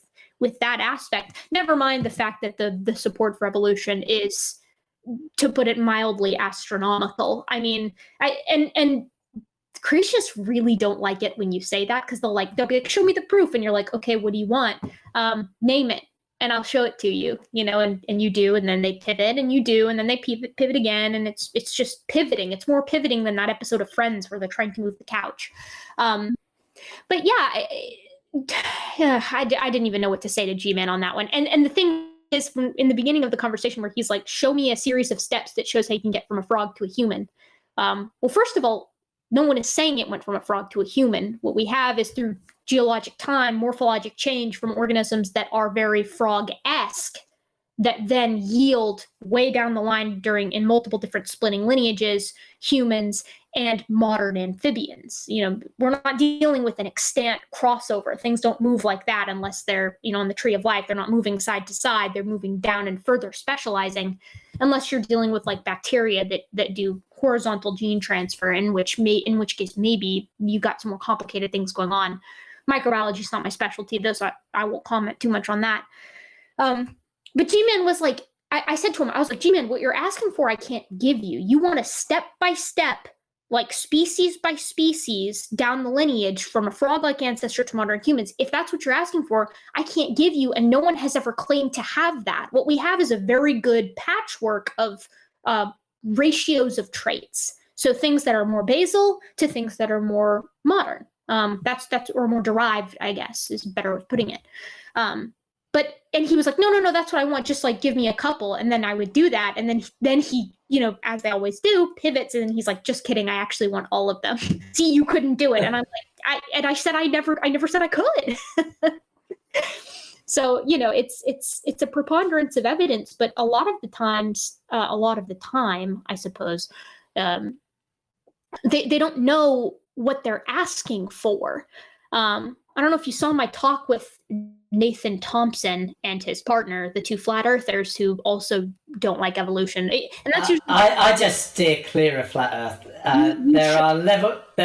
that aspect. Never mind the fact that the support for evolution is, to put it mildly, astronomical. I mean, and creationists really don't like it when you say that, because they'll be like, show me the proof, and you're like, okay, what do you want? Name it, and I'll show it to you, you know, and you do, and then they pivot, and you do, and then they pivot again, and it's just pivoting. It's more pivoting than that episode of Friends where they're trying to move the couch. But yeah, I didn't even know what to say to G-Man on that one. And the thing is, in the beginning of the conversation where he's like, show me a series of steps that shows how you can get from a frog to a human. Well, first of all, no one is saying it went from a frog to a human. What we have is, through geologic time, morphologic change from organisms that are very frog-esque, that then yield way down the line in multiple different splitting lineages, humans and modern amphibians. You know, we're not dealing with an extant crossover. Things don't move like that unless they're, you know, on the tree of life. They're not moving side to side. They're moving down and further specializing, unless you're dealing with like bacteria that do horizontal gene transfer, in which case maybe you got some more complicated things going on. Microbiology is not my specialty, though, so I won't comment too much on that. But G-Man was like, I said to him, I was like, G-Man, what you're asking for, I can't give you. You want a step-by-step, like species by species, down the lineage from a frog-like ancestor to modern humans. If that's what you're asking for, I can't give you, and no one has ever claimed to have that. What we have is a very good patchwork of ratios of traits. So things that are more basal to things that are more modern. That's or more derived, I guess, is a better way of putting it. And he was like, no, that's what I want. Just like, give me a couple. And then I would do that. And then he, you know, as they always do, pivots. And he's like, just kidding. I actually want all of them. See, you couldn't do it. And I'm like, I said, I never said I could. So, you know, it's a preponderance of evidence, but a lot of the time, I suppose, they don't know what they're asking for. I don't know if you saw my talk with Nathan Thompson and his partner, the two flat earthers who also don't like evolution. And that's usually I just steer clear of flat earth. There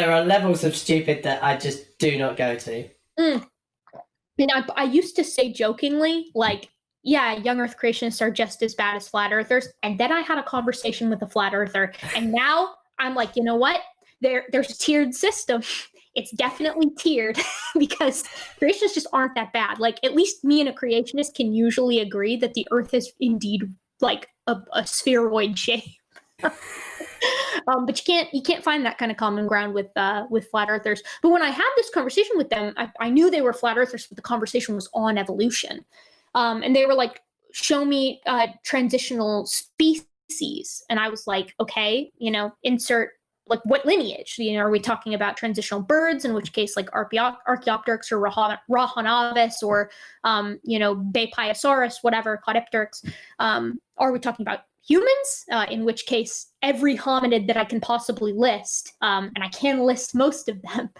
are levels of stupid that I just do not go to. And I used to say jokingly, like, yeah, young earth creationists are just as bad as flat earthers. And then I had a conversation with a flat earther, and now I'm like, you know what? There's a tiered system. it's definitely tiered because creationists just aren't that bad. Like, at least me and a creationist can usually agree that the Earth is indeed like a spheroid shape. But you can't find that kind of common ground with flat earthers. But when I had this conversation with them, I knew they were flat earthers, but the conversation was on evolution. And they were like, show me transitional species. And I was like, okay, insert like what lineage? Are we talking about transitional birds, in which case like Archaeopteryx or Rahanavis or, Bapiosaurus, whatever, Caudipteryx? Are we talking about humans, in which case every hominid that I can possibly list, and I can list most of them,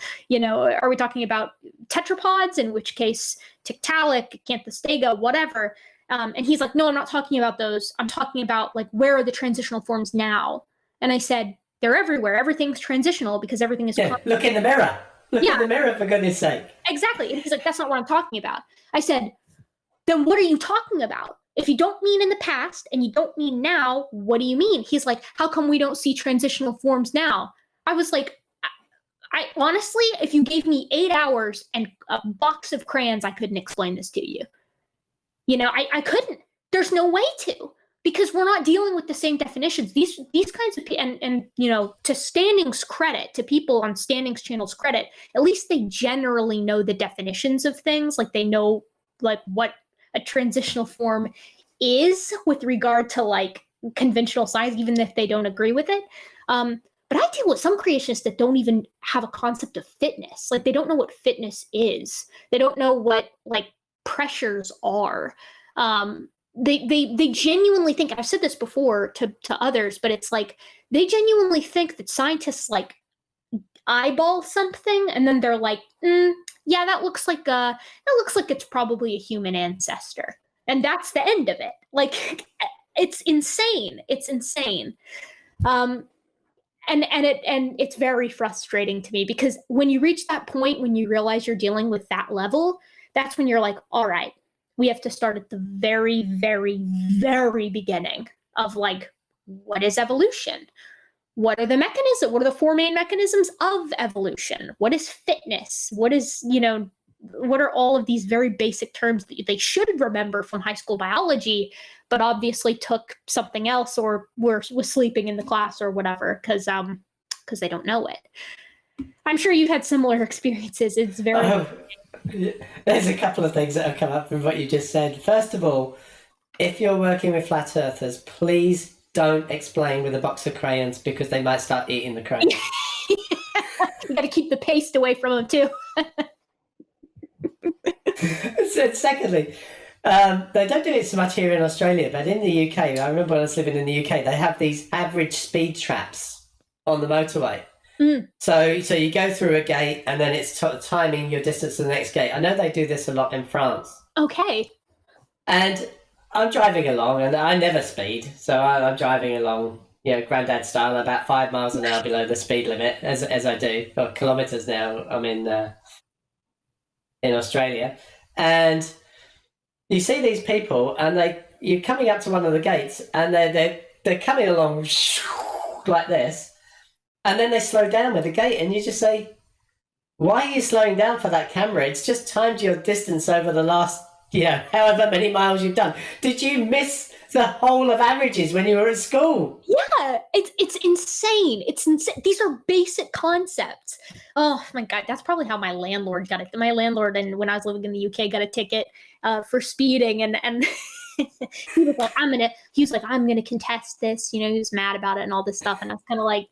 are we talking about tetrapods, in which case Tiktaalik, Acanthostega, whatever? And he's like, no, I'm not talking about those. I'm talking about like, where are the transitional forms now? And I said, they're everywhere. Everything's transitional because everything is. Yeah, look in the mirror. Look in the mirror, for goodness sake. Exactly. And he's like, that's not what I'm talking about. I said, then what are you talking about? If you don't mean in the past and you don't mean now, what do you mean? He's like, how come we don't see transitional forms now? I was like, I honestly, if you gave me 8 hours and a box of crayons, I couldn't explain this to you. I couldn't. There's no way to, because we're not dealing with the same definitions. These kinds of and to Standing's credit, to people on Standing's channel's credit, at least they generally know the definitions of things. Like, they know like what a transitional form is with regard to like conventional science, even if they don't agree with it. But I deal with some creationists that don't even have a concept of fitness. Like, they don't know what fitness is. They don't know what like pressures are. They genuinely think, and I've said this before to others, but it's like they genuinely think that scientists like eyeball something and then they're like, yeah, that looks like it's probably a human ancestor, and that's the end of it. Like, it's insane. It's insane. And it's very frustrating to me, because when you reach that point, when you realize you're dealing with that level, that's when you're like, all right, we have to start at the very, very, very beginning of like, what is evolution? What are the mechanisms? What are the four main mechanisms of evolution? What is fitness? What is, what are all of these very basic terms that they should remember from high school biology, but obviously took something else or was sleeping in the class or whatever, because they don't know it. I'm sure you've had similar experiences. It's very... There's a couple of things that have come up from what you just said. First of all, if you're working with flat earthers, please don't explain with a box of crayons, because they might start eating the crayons. You got to keep the paste away from them too. So, secondly, they don't do it so much here in Australia, but in the UK, I remember when I was living in the UK, they have these average speed traps on the motorway. So you go through a gate and then it's timing your distance to the next gate. I know they do this a lot in France. Okay. And I'm driving along, and I never speed, so I'm driving along, granddad style, about 5 miles an hour below the speed limit, as I do, or kilometers now. I'm in Australia, and you see these people, and you're coming up to one of the gates, and they're coming along like this, and then they slow down with the gate, and you just say, why are you slowing down for that camera? It's just timed your distance over the last, however many miles you've done. Did you miss the whole of averages when you were at school? Yeah, it's insane. It's insane. These are basic concepts. Oh my God, that's probably how my landlord got it. My landlord, and when I was living in the UK, got a ticket for speeding, and he was like, I'm gonna contest this. He was mad about it and all this stuff, and I was kind of like,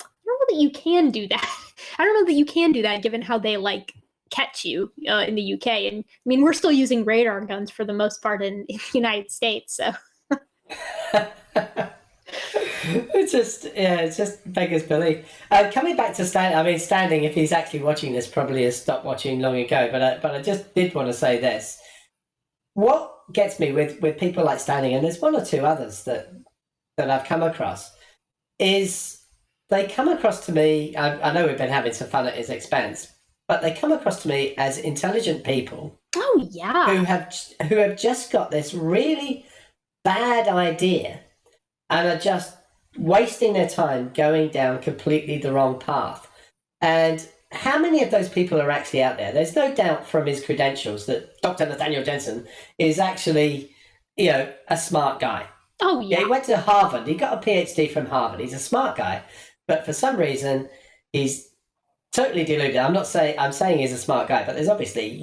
I don't know that you can do that. I don't know that you can do that, given how they like catch you in the UK. And I mean, we're still using radar guns for the most part in the United States. So it's just beggars belief. Coming back to Standing, if he's actually watching this, probably has stopped watching long ago. But I just did want to say this. What gets me with people like Standing, and there's one or two others that I've come across, is they come across to me. I know we've been having some fun at his expense, but they come across to me as intelligent people. Oh yeah, who have just got this really bad idea and are just wasting their time going down completely the wrong path. And how many of those people are actually out there? There's no doubt from his credentials that Dr. Nathaniel Jensen is actually, a smart guy. Oh, yeah. He went to Harvard. He got a PhD from Harvard. He's a smart guy. But for some reason, he's totally deluded. I'm saying he's a smart guy, but there's obviously,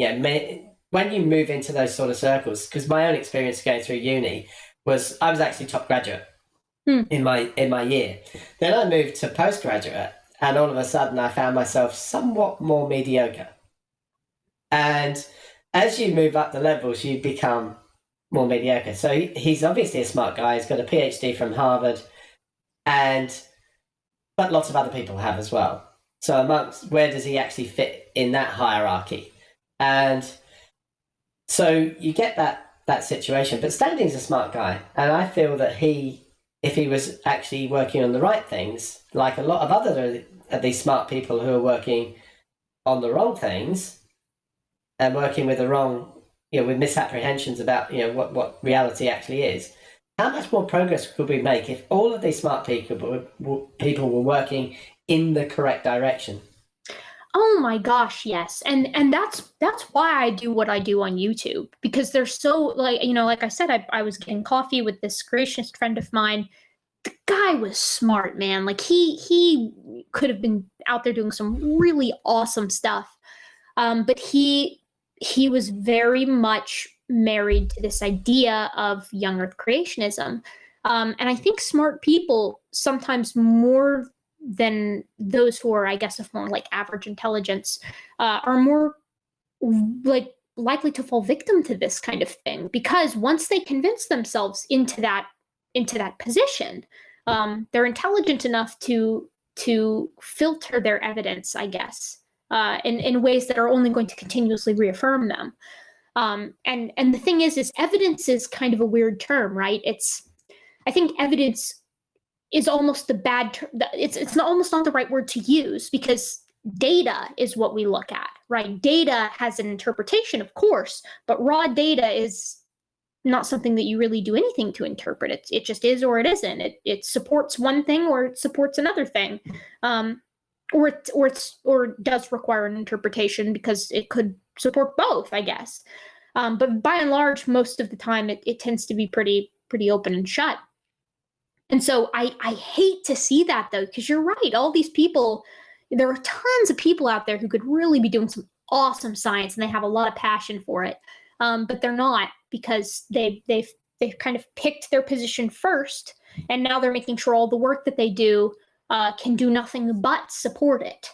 when you move into those sort of circles, because my own experience going through uni was I was actually top graduate in my year. Then I moved to postgraduate, and all of a sudden I found myself somewhat more mediocre. And as you move up the levels, you become more mediocre. So he's obviously a smart guy. He's got a PhD from Harvard, but lots of other people have as well. So amongst, where does he actually fit in that hierarchy? And so you get that situation. But Standing's a smart guy, and I feel that if he was actually working on the right things, like a lot of other of these smart people who are working on the wrong things and working with the wrong, with misapprehensions about what reality actually is, how much more progress could we make if all of these smart people were working in the correct direction? Oh my gosh, yes. And that's why I do what I do on YouTube, because they're so, like I said, I was getting coffee with this creationist friend of mine. The guy was smart, man. Like he could have been out there doing some really awesome stuff. But he was very much married to this idea of young earth creationism. And I think smart people, sometimes more than those who are, I guess, of more like average intelligence, are more likely to fall victim to this kind of thing, because once they convince themselves into that position, they're intelligent enough to filter their evidence, I guess, in ways that are only going to continuously reaffirm them. And the thing is evidence is kind of a weird term, right? I think evidence is almost the bad term. It's almost not the right word to use, because data is what we look at, right? Data has an interpretation, of course, but raw data is not something that you really do anything to interpret. It just is or it isn't. It supports one thing or it supports another thing, or does require an interpretation because it could support both, I guess. But by and large, most of the time, it tends to be pretty open and shut. And so I hate to see that, though, because you're right. All these people, there are tons of people out there who could really be doing some awesome science, and they have a lot of passion for it. But they're not, because they've kind of picked their position first, and now they're making sure all the work that they do can do nothing but support it.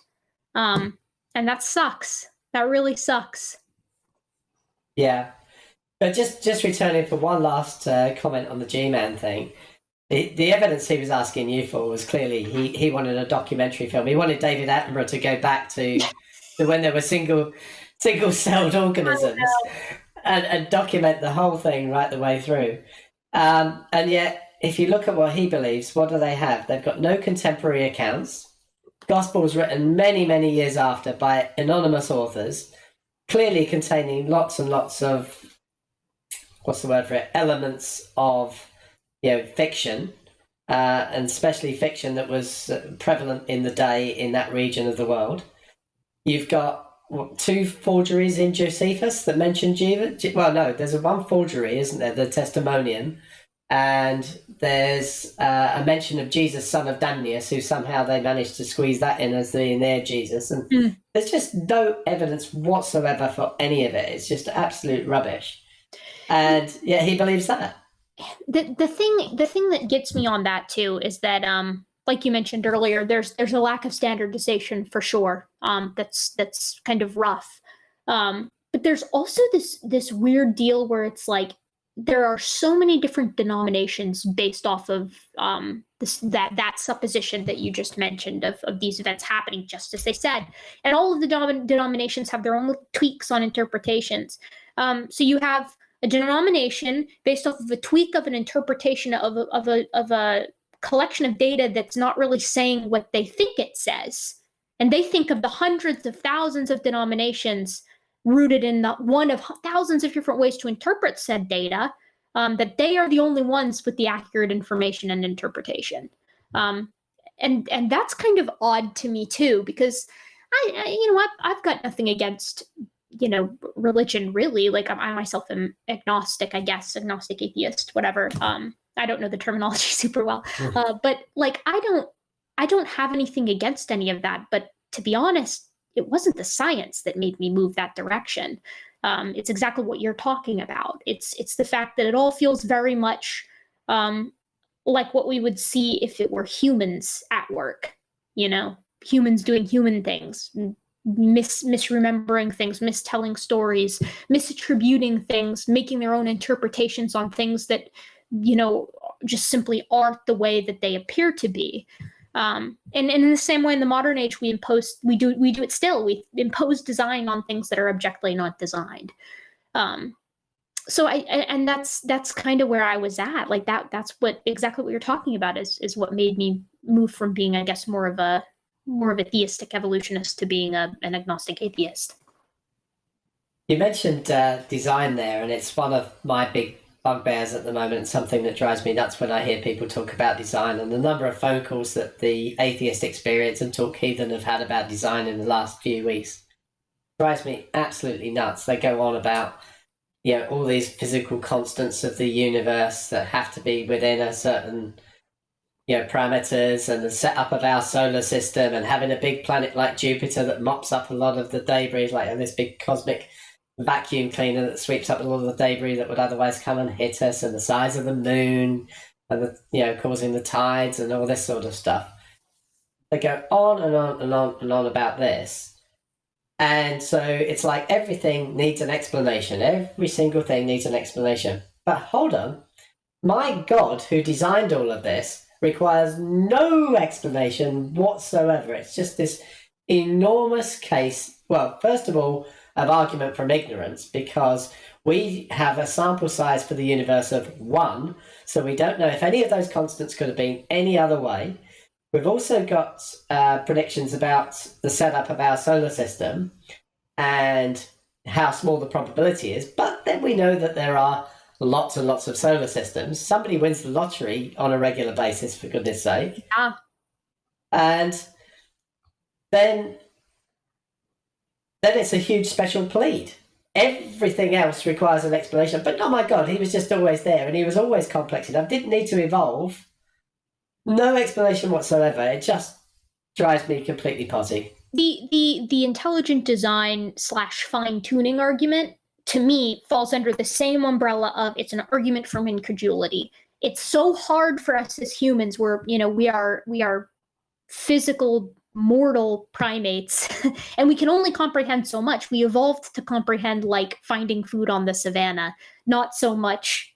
And that sucks. That really sucks. Yeah. But just returning for one last comment on the G-Man thing, the evidence he was asking you for was clearly he wanted a documentary film. He wanted David Attenborough to go back to when there were single-celled organisms and document the whole thing right the way through. And yet, if you look at what he believes, what do they have? They've got no contemporary accounts. Gospels written many, many years after by anonymous authors, clearly containing lots and lots of, what's the word for it, elements of fiction, and especially fiction that was prevalent in the day in that region of the world. You've got two forgeries in Josephus that mention Jesus. Well, no, there's one forgery, isn't there? The Testimonium. And there's a mention of Jesus, son of Damnius, who somehow they managed to squeeze that in as their Jesus. And there's just no evidence whatsoever for any of it. It's just absolute rubbish. And yeah, he believes that. The thing that gets me on that too is that like you mentioned earlier, there's a lack of standardization for sure. That's kind of rough. But there's also this weird deal where it's like there are so many different denominations based off of that supposition that you just mentioned of these events happening just as they said, and all of the denominations have their own little tweaks on interpretations. So you have a denomination based off of a tweak of an interpretation of a collection of data that's not really saying what they think it says. And they think of the hundreds of thousands of denominations rooted in one of thousands of different ways to interpret said data, that they are the only ones with the accurate information and interpretation. And that's kind of odd to me too, because I've got nothing against, religion really. Like I myself am agnostic, I guess, agnostic atheist, whatever. I don't know the terminology super well, but like I don't have anything against any of that. But to be honest, it wasn't the science that made me move that direction. It's exactly what you're talking about. It's the fact that it all feels very much like what we would see if it were humans at work. Humans doing human things, misremembering things, mistelling stories, misattributing things, making their own interpretations on things that just simply aren't the way that they appear to be. And in the same way, in the modern age, we do it still. We impose design on things that are objectively not designed. So and that's kind of where I was at. Like that's exactly what you're talking about is what made me move from being, I guess, more of a theistic evolutionist to being an agnostic atheist. You mentioned design there, and it's one of my big bugbears at the moment, something that drives me nuts when I hear people talk about design, and the number of phone calls that the Atheist Experience and Talk Heathen have had about design in the last few weeks drives me absolutely nuts. They go on about all these physical constants of the universe that have to be within a certain parameters, and the setup of our solar system, and having a big planet like Jupiter that mops up a lot of the debris, like this big cosmic vacuum cleaner that sweeps up a lot of the debris that would otherwise come and hit us, and the size of the moon, and causing the tides and all this sort of stuff. They go on and on and on and on about this. And so it's like everything needs an explanation. Every single thing needs an explanation. But hold on. My God, who designed all of this, requires no explanation whatsoever. It's just this enormous case, well, first of all, of argument from ignorance, because we have a sample size for the universe of 1, so we don't know if any of those constants could have been any other way. We've also got predictions about the setup of our solar system and how small the probability is, but then we know that there are lots and lots of solar systems. Somebody wins the lottery on a regular basis, for goodness sake. Yeah. And then it's a huge special plead. Everything else requires an explanation. But oh my God, he was just always there, and he was always complex enough. Didn't need to evolve. No explanation whatsoever. It just drives me completely potty. The intelligent design / fine-tuning argument, to me, falls under the same umbrella of it's an argument from incredulity. It's so hard for us as humans, where we are physical mortal primates and we can only comprehend so much. We evolved to comprehend like finding food on the savannah, not so much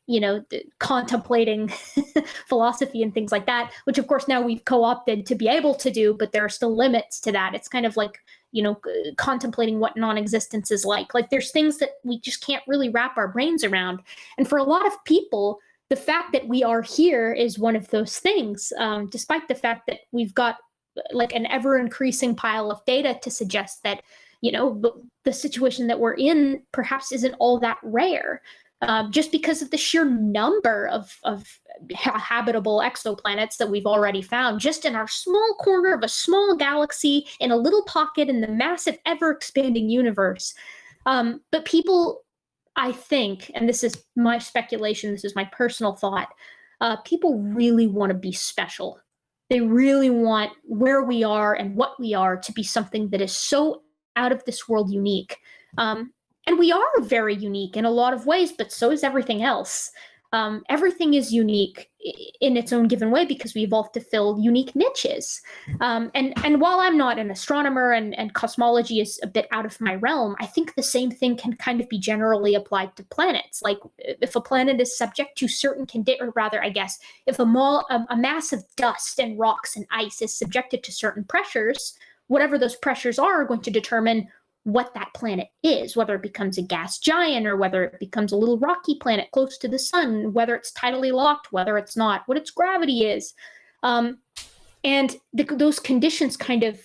contemplating philosophy and things like that, which of course now we've co-opted to be able to do, but there are still limits to that. It's kind of like contemplating what non-existence is like there's things that we just can't really wrap our brains around. And for a lot of people, the fact that we are here is one of those things, despite the fact that we've got like an ever increasing pile of data to suggest that, the situation that we're in perhaps isn't all that rare, just because of the sheer number of habitable exoplanets that we've already found just in our small corner of a small galaxy in a little pocket in the massive, ever expanding universe. But people, I think, and this is my speculation, this is my personal thought, people really want to be special. They really want where we are and what we are to be something that is so out of this world unique. And we are very unique in a lot of ways, but so is everything else. Everything is unique in its own given way because we evolved to fill unique niches. And while I'm not an astronomer and cosmology is a bit out of my realm, I think the same thing can kind of be generally applied to planets. Like if a planet is subject to certain conditions, or rather, I guess, if a mass of dust and rocks and ice is subjected to certain pressures, whatever those pressures are going to determine what that planet is, whether it becomes a gas giant or whether it becomes a little rocky planet close to the sun, whether it's tidally locked, whether it's not, what its gravity is. And those conditions kind of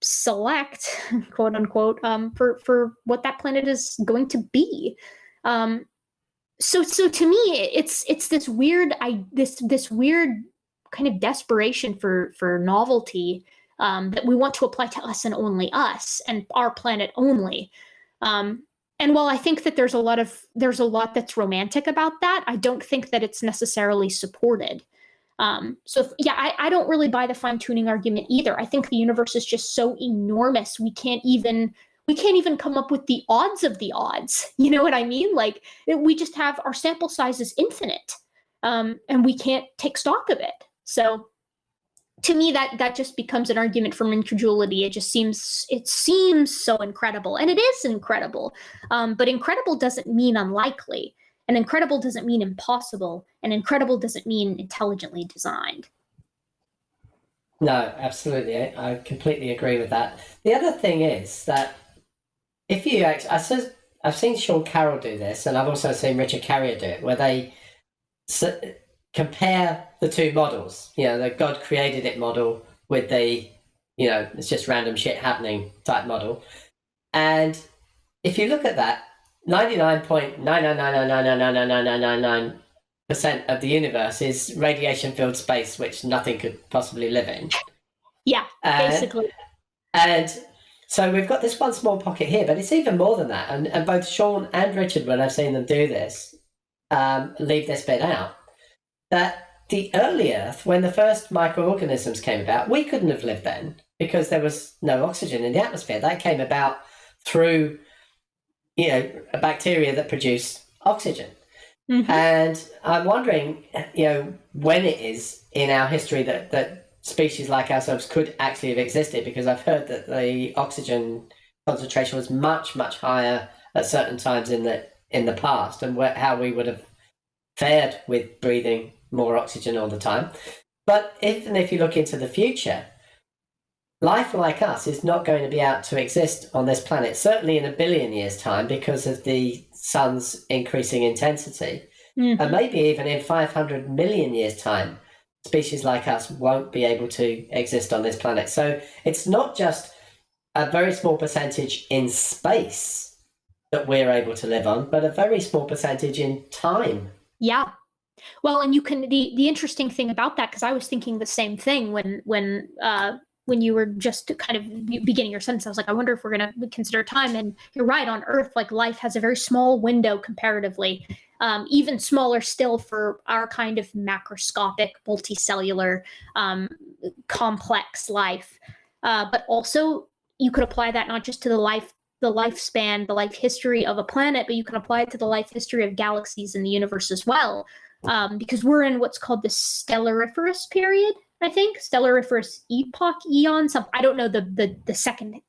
select, quote unquote, for what that planet is going to be. So to me, it's this weird, this weird kind of desperation for novelty that we want to apply to us and only us and our planet only. And while I think that there's a lot that's romantic about that, I don't think that it's necessarily supported. I don't really buy the fine-tuning argument either. I think the universe is just so enormous we can't even come up with the odds of the odds. You know what I mean? Like, we just have, our sample size is infinite, and we can't take stock of it. So to me, that just becomes an argument from incredulity. It seems so incredible, and it is incredible. But incredible doesn't mean unlikely, and incredible doesn't mean impossible, and incredible doesn't mean intelligently designed. No, absolutely. I completely agree with that. The other thing is that if you actually, I've seen Sean Carroll do this, and I've also seen Richard Carrier do it, where they compare the two models, the God created it model with the, it's just random shit happening type model. And if you look at that, 99.999999999% of the universe is radiation-filled space, which nothing could possibly live in. Yeah, basically. And so we've got this one small pocket here, but it's even more than that. And both Sean and Richard, when I've seen them do this, leave this bit out. That the early Earth, when the first microorganisms came about, we couldn't have lived then because there was no oxygen in the atmosphere. That came about through, a bacteria that produce oxygen. Mm-hmm. And I'm wondering, when it is in our history that species like ourselves could actually have existed, because I've heard that the oxygen concentration was much, much higher at certain times in the past, and how we would have fared with breathing more oxygen all the time. But even if you look into the future, life like us is not going to be able to exist on this planet, certainly in 1 billion years' time, because of the sun's increasing intensity. Mm-hmm. And maybe even in 500 million years' time, species like us won't be able to exist on this planet. So it's not just a very small percentage in space that we're able to live on, but a very small percentage in time. Yeah. Well, and the interesting thing about that, because I was thinking the same thing when you were just kind of beginning your sentence, I was like, I wonder if we're going to consider time. And you're right, on Earth, like, life has a very small window comparatively, even smaller still for our kind of macroscopic, multicellular, complex life. But also, you could apply that not just to the lifespan, the life history of a planet, but you can apply it to the life history of galaxies in the universe as well. Because we're in what's called the stellariferous period, I think. Stellariferous epoch, eon, something. I don't know the second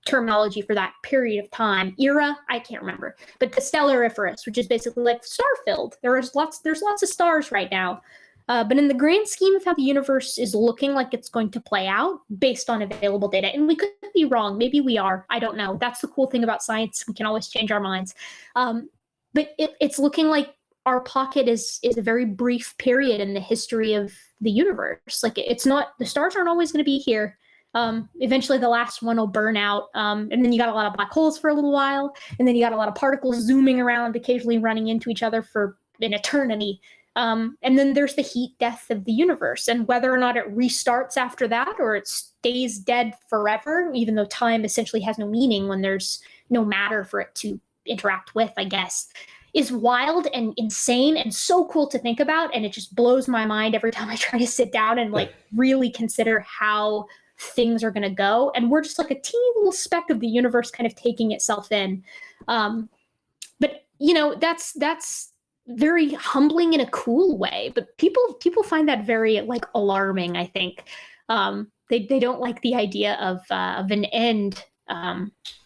terminology for that period of time. Era, I can't remember. But the stellariferous, which is basically like star-filled. There's lots of stars right now. But in the grand scheme of how the universe is looking like it's going to play out based on available data, and we could be wrong. Maybe we are. I don't know. That's the cool thing about science. We can always change our minds. But it's looking like our pocket is a very brief period in the history of the universe. Like, it's not, the stars aren't always going to be here. Eventually the last one will burn out. And then you got a lot of black holes for a little while. And then you got a lot of particles zooming around, occasionally running into each other for an eternity. And then there's the heat death of the universe, and whether or not it restarts after that or it stays dead forever, even though time essentially has no meaning when there's no matter for it to interact with, I guess, is wild and insane and so cool to think about. And it just blows my mind every time I try to sit down and like really consider how things are going to go. And we're just like a teeny little speck of the universe kind of taking itself in. But that's very humbling in a cool way, but people find that very like alarming, I think. They don't like the idea of an end.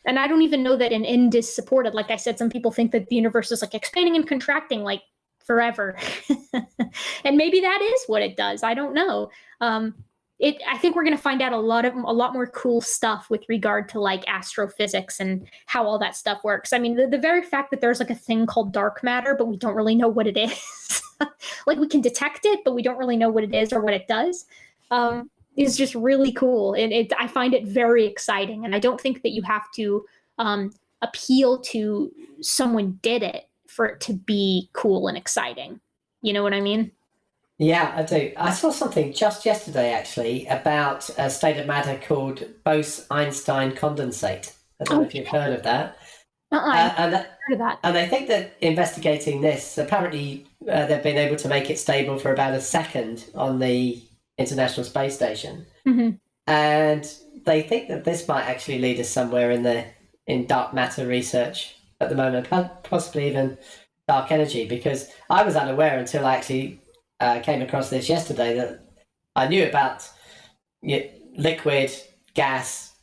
And I don't even know that an end is supported. Like I said, some people think that the universe is like expanding and contracting like forever. And maybe that is what it does. I don't know. I think we're going to find out a lot more cool stuff with regard to like astrophysics and how all that stuff works. I mean, the very fact that there's like a thing called dark matter, but we don't really know what it is. Like, we can detect it, but we don't really know what it is or what it does. Is just really cool. And I find it very exciting. And I don't think that you have to appeal to someone did it for it to be cool and exciting. You know what I mean? Yeah, I do. I saw something just yesterday, actually, about a state of matter called Bose-Einstein condensate. I don't know Oh, if you've heard of that. I've Uh, and heard of that. and they think that investigating this, apparently they've been able to make it stable for about a second on the International Space Station. Hmm. And they think that this might actually lead us somewhere in dark matter research at the moment, possibly even dark energy, because I was unaware until I actually came across this yesterday that I knew about liquid, gas,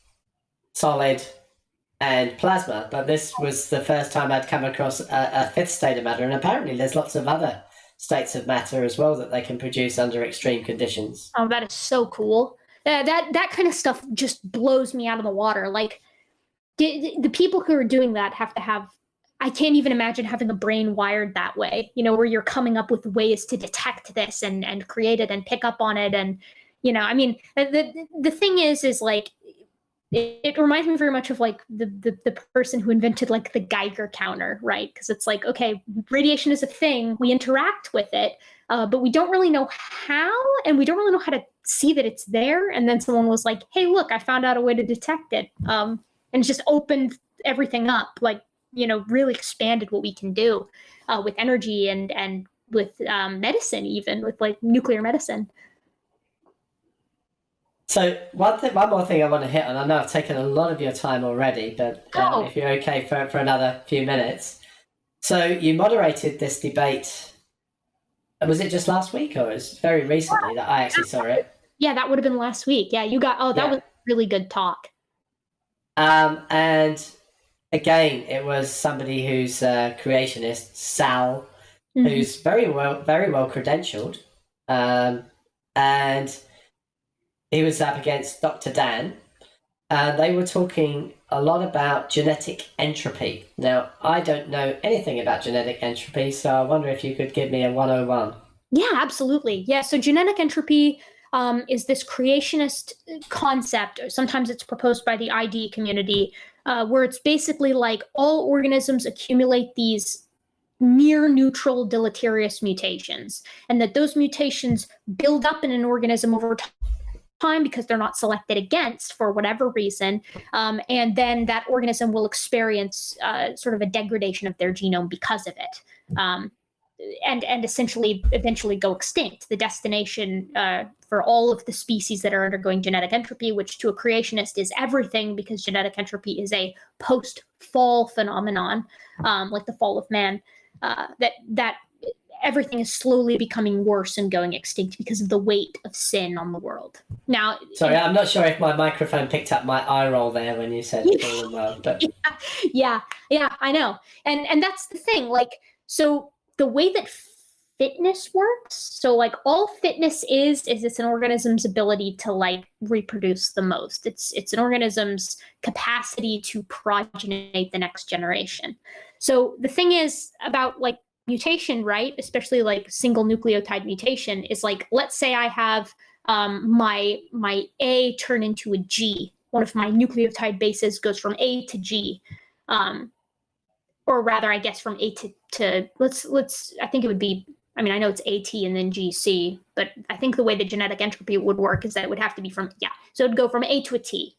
solid, and plasma, but this was the first time I'd come across a fifth state of matter, and apparently there's lots of other states of matter as well that they can produce under extreme conditions. Oh, that is so cool. That kind of stuff just blows me out of the water. Like the people who are doing that have to have. I can't even imagine having a brain wired that way. You know, where you're coming up with ways to detect this and create it and pick up on it. And I mean, the thing is like it reminds me very much of like the person who invented like the Geiger counter, right? Because it's like, okay, radiation is a thing, we interact with it, but we don't really know how, and we don't really know how to see that it's there. And then someone was like, hey, look, I found out a way to detect it, and just opened everything up, like, really expanded what we can do with energy and with medicine, even with like nuclear medicine. So one more thing I want to hit on. I know I've taken a lot of your time already, but Oh, if you're okay for another few minutes. So you moderated this debate. Was it just last week, or was it very recently that I actually saw it? yeah, that would have been last week. Yeah, you got. Oh, that Yeah. was really good talk. And again, it was somebody who's a creationist, Sal, Mhm. who's very well credentialed, and he was up against Dr. Dan, and they were talking a lot about genetic entropy. Now, I don't know anything about genetic entropy, so I wonder if you could give me a 101. Yeah, absolutely. Yeah, so genetic entropy is this creationist concept. Sometimes it's proposed by the ID community, where it's basically like all organisms accumulate these near neutral deleterious mutations, and that those mutations build up in an organism over time because they're not selected against for whatever reason, and then that organism will experience sort of a degradation of their genome because of it. And essentially eventually go extinct. The destination for all of the species that are undergoing genetic entropy, which to a creationist is everything, because genetic entropy is a post-fall phenomenon, like the fall of man, that everything is slowly becoming worse and going extinct because of the weight of sin on the world. Now, Sorry, I'm not sure if my microphone picked up my eye roll there when you said fallen world, but yeah, I know, and that's the thing. Like, so the way that fitness works, so like all fitness is it's an organism's ability to like reproduce the most. It's an organism's capacity to progenate the next generation. So the thing is about like mutation, right? Especially like single nucleotide mutation is like, let's say I have my A turn into a G. One of my nucleotide bases goes from A to G. Or rather, I guess from A to let's I think it would be, I mean, I know it's AT and then GC, but I think the way the genetic entropy would work is that it would have to be from, yeah, so it'd go from A to a T.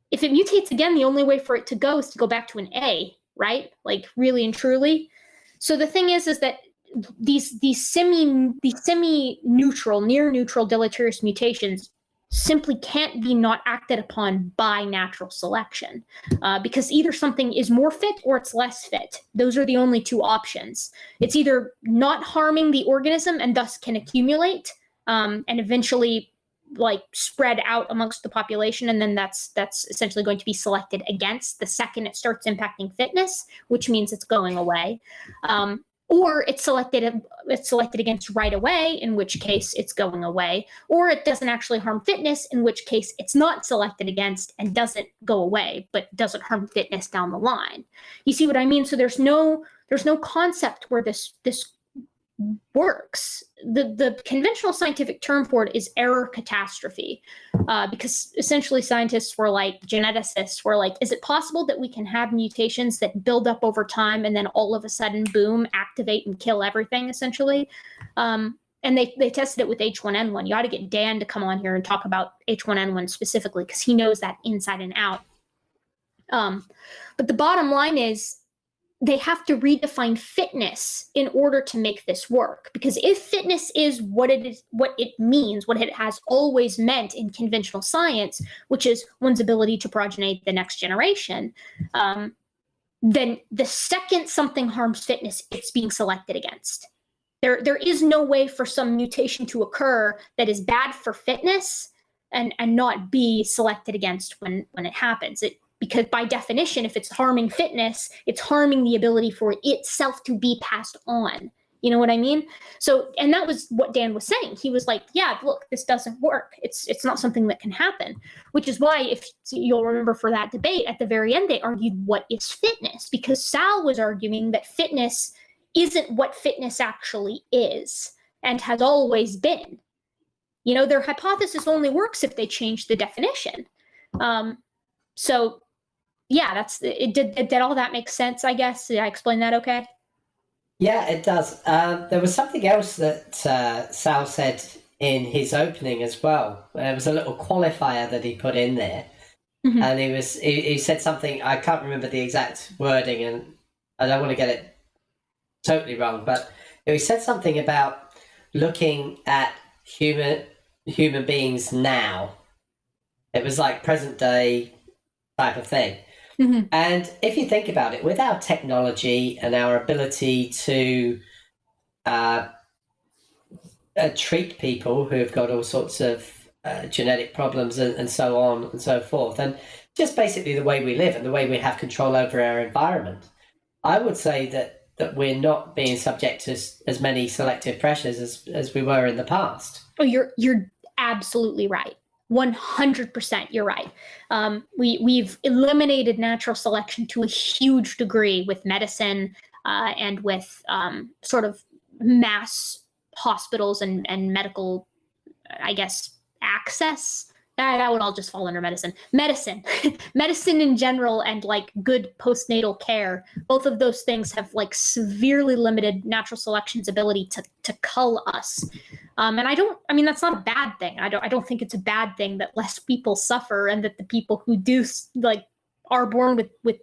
If it mutates again, the only way for it to go is to go back to an A, right? Like really and truly. So the thing is that these semi neutral, near neutral deleterious mutations simply can't be not acted upon by natural selection, because either something is more fit or it's less fit. Those are the only two options. It's either not harming the organism and thus can accumulate, and eventually like spread out amongst the population, and then that's essentially going to be selected against the second it starts impacting fitness, which means it's going away. Or it's selected against right away, in which case it's going away, or it doesn't actually harm fitness, in which case it's not selected against and doesn't go away, but doesn't harm fitness down the line. You see what I mean? So there's no concept where this works. The conventional scientific term for it is error catastrophe, because essentially scientists were like, geneticists were like, is it possible that we can have mutations that build up over time and then all of a sudden, boom, activate and kill everything, essentially? And they tested it with H1N1. You ought to get Dan to come on here and talk about H1N1 specifically, because he knows that inside and out. But the bottom line is they have to redefine fitness in order to make this work. Because if fitness is what it means, what it has always meant in conventional science, which is one's ability to progenate the next generation, then the second something harms fitness, it's being selected against. There is no way for some mutation to occur that is bad for fitness and not be selected against when it happens. Because by definition, if it's harming fitness, it's harming the ability for itself to be passed on. You know what I mean? So, and that was what Dan was saying. He was like, yeah, look, this doesn't work. It's not something that can happen, which is why, if you'll remember for that debate at the very end, they argued, what is fitness? Because Sal was arguing that fitness isn't what fitness actually is and has always been. You know, their hypothesis only works if they change the definition. So yeah, that's it. Did all that make sense, I guess? Did I explain that okay? Yeah, it does. There was something else that Sal said in his opening as well. There was a little qualifier that he put in there. Mm-hmm. And he said something, I can't remember the exact wording, and I don't want to get it totally wrong, but he said something about looking at human beings now. It was like present day type of thing. Mm-hmm. And if you think about it, with our technology and our ability to treat people who have got all sorts of genetic problems and so on and so forth, and just basically the way we live and the way we have control over our environment, I would say that we're not being subject to as many selective pressures as we were in the past. Oh, you're absolutely right. 100% you're right. We've eliminated natural selection to a huge degree with medicine and with sort of mass hospitals and medical, I guess, access. That would all just fall under medicine. Medicine in general, and like good postnatal care. Both of those things have like severely limited natural selection's ability to cull us. And I mean, that's not a bad thing. I don't think it's a bad thing that less people suffer, and that the people who do are born with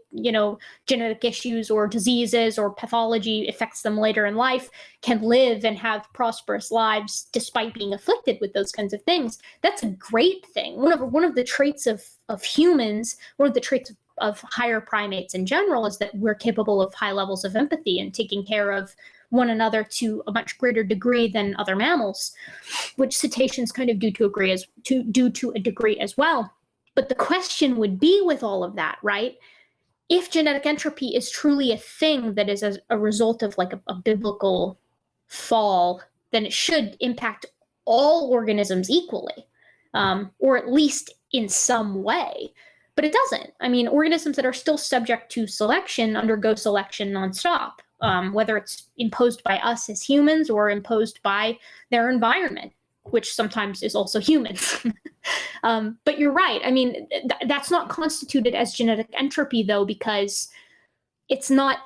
genetic issues or diseases or pathology affects them later in life can live and have prosperous lives despite being afflicted with those kinds of things. That's a great thing. One of the traits of humans, one of the traits of higher primates in general, is that we're capable of high levels of empathy and taking care of one another to a much greater degree than other mammals, which cetaceans kind of do to a degree as well. But the question would be, with all of that, right? If genetic entropy is truly a thing that is as a result of like a biblical fall, then it should impact all organisms equally, or at least in some way. But it doesn't. I mean, organisms that are still subject to selection undergo selection nonstop, whether it's imposed by us as humans or imposed by their environment, which sometimes is also humans. But you're right. I mean, that's not constituted as genetic entropy, though, because it's not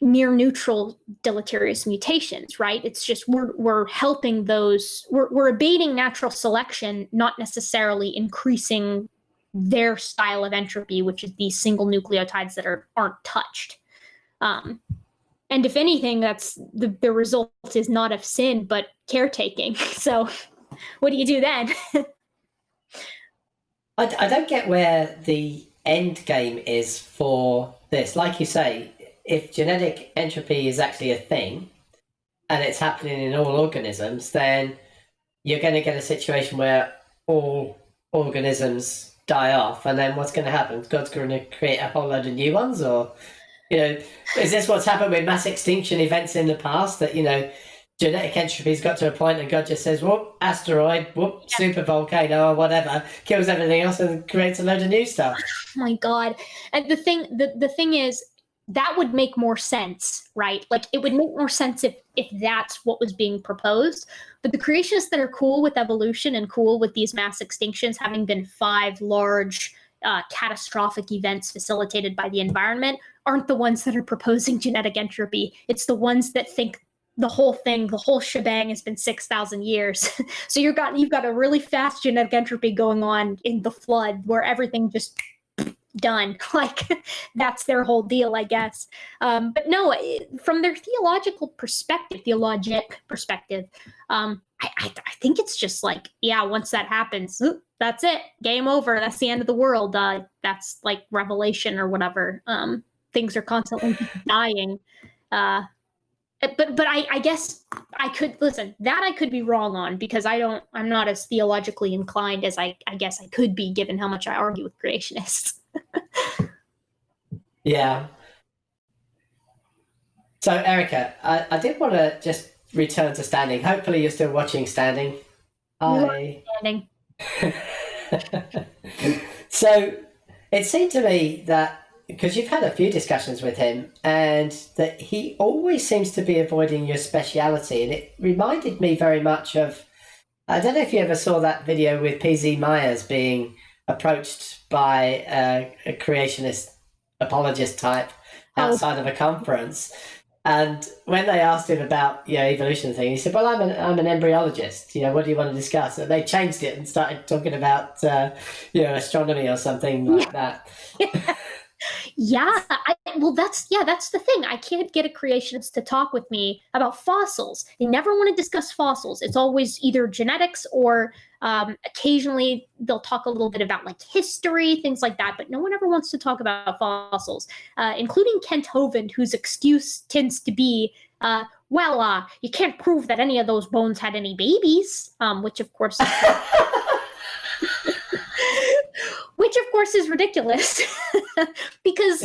near neutral deleterious mutations, right? It's just we're helping those, we're abating natural selection, not necessarily increasing their style of entropy, which is these single nucleotides that aren't touched. And if anything, that's the result is not of sin, but caretaking. So what do you do then? I don't get where the end game is for this. Like you say, if genetic entropy is actually a thing and it's happening in all organisms, then you're going to get a situation where all organisms die off, and then what's going to happen? God's going to create a whole load of new ones? Or, is this what's happened with mass extinction events in the past, that, genetic entropy's got to a point and God just says, whoop, asteroid, whoop, super volcano or whatever, kills everything else and creates a load of new stuff. Oh my God. And the thing is, that would make more sense, right? Like, it would make more sense if that's what was being proposed. But the creationists that are cool with evolution and cool with these mass extinctions having been 5 large catastrophic events facilitated by the environment aren't the ones that are proposing genetic entropy. It's the ones that think the whole thing, the whole shebang has been 6,000 years. So you've got a really fast genetic entropy going on in the flood where everything just done. Like that's their whole deal, I guess. But no, from their theologic perspective, I think it's just like, yeah, once that happens, that's it, game over. That's the end of the world. That's like Revelation or whatever. Things are constantly dying. But I guess I could listen. That I could be wrong on because I'm not as theologically inclined as I guess I could be, given how much I argue with creationists. Yeah. So, Erika, I did want to just return to Standing. Hopefully, you're still watching Standing. Standing. So, it seemed to me that because you've had a few discussions with him, and that he always seems to be avoiding your speciality, and it reminded me very much of. I don't know if you ever saw that video with PZ Myers being approached by a creationist apologist type outside of a conference, and when they asked him about evolution thing, he said, "Well, I'm an embryologist. What do you want to discuss?" And they changed it and started talking about astronomy or something like that. Yeah, well, that's the thing. I can't get a creationist to talk with me about fossils. They never want to discuss fossils. It's always either genetics or occasionally they'll talk a little bit about like history, things like that. But no one ever wants to talk about fossils, including Kent Hovind, whose excuse tends to be, you can't prove that any of those bones had any babies, which of course. Which, of course, is ridiculous because,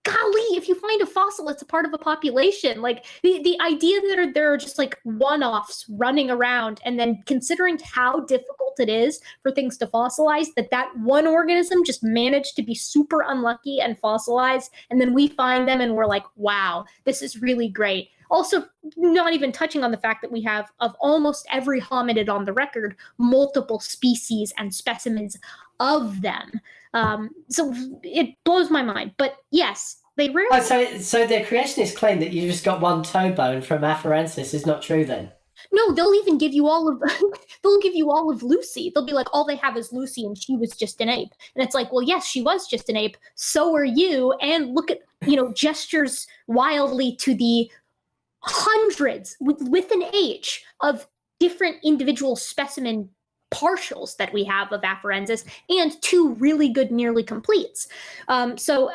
golly, if you find a fossil, it's a part of a population. Like the idea that there are just like one-offs running around, and then considering how difficult it is for things to fossilize, that one organism just managed to be super unlucky and fossilize, and then we find them and we're like, wow, this is really great. Also, not even touching on the fact that we have, of almost every hominid on the record, multiple species and specimens of them. So it blows my mind. But yes, they rarely... So the creationist claim that you just got one toe bone from Afarensis is not true then? No, they'll even give you all of Lucy. They'll be like, all they have is Lucy and she was just an ape. And it's like, well, yes, she was just an ape. So are you. And look at, gestures wildly to the hundreds with an H of different individual specimen partials that we have of Afarensis and 2 really good nearly completes. So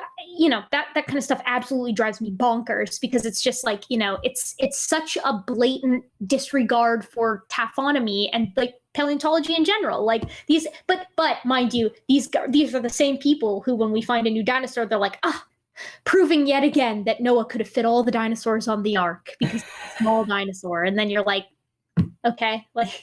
that kind of stuff absolutely drives me bonkers because it's just like, it's such a blatant disregard for taphonomy and like paleontology in general. Like these, but mind you, these are the same people who, when we find a new dinosaur, they're like, proving yet again that Noah could have fit all the dinosaurs on the ark because it's a small dinosaur. And then you're like, okay, like,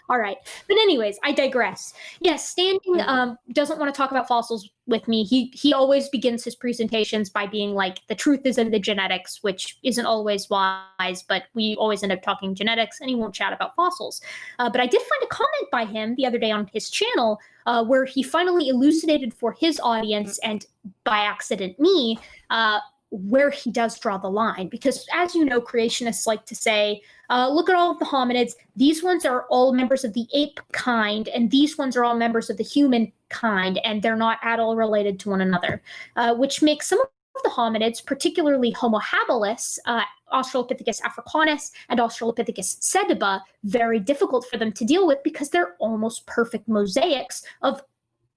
all right. But anyways, I digress. Yes, Standing doesn't want to talk about fossils with me. He always begins his presentations by being like, the truth is in the genetics, which isn't always wise, but we always end up talking genetics, and he won't chat about fossils. But I did find a comment by him the other day on his channel where he finally elucidated for his audience, and by accident me, where he does draw the line. Because as you know, creationists like to say, look at all of the hominids. These ones are all members of the ape kind, and these ones are all members of the human kind, and they're not at all related to one another, which makes some of the hominids, particularly Homo habilis, Australopithecus africanus, and Australopithecus sediba, very difficult for them to deal with because they're almost perfect mosaics of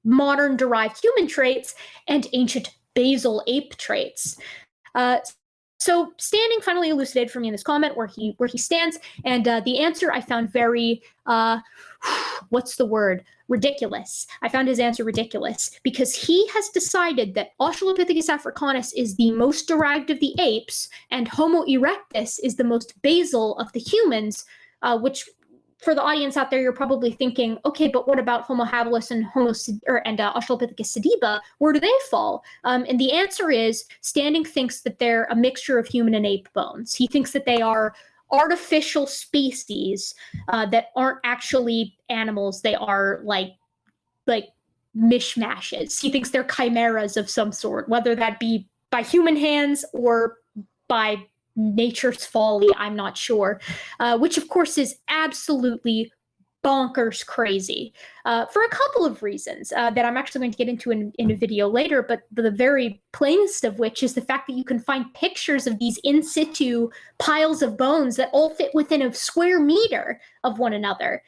modern derived human traits and ancient basal ape traits. So Standing finally elucidated for me in this comment where he stands, and the answer I found very what's the word? Ridiculous. I found his answer ridiculous because he has decided that Australopithecus africanus is the most derived of the apes and Homo erectus is the most basal of the humans, which for the audience out there, you're probably thinking, okay, but what about Homo habilis and Australopithecus sediba? Where do they fall? And the answer is, Standing thinks that they're a mixture of human and ape bones. He thinks that they are artificial species that aren't actually animals. They are like mishmashes. He thinks they're chimeras of some sort, whether that be by human hands or by nature's folly, I'm not sure, which of course is absolutely bonkers crazy for a couple of reasons that I'm actually going to get into in a video later, but the very plainest of which is the fact that you can find pictures of these in situ piles of bones that all fit within a square meter of one another,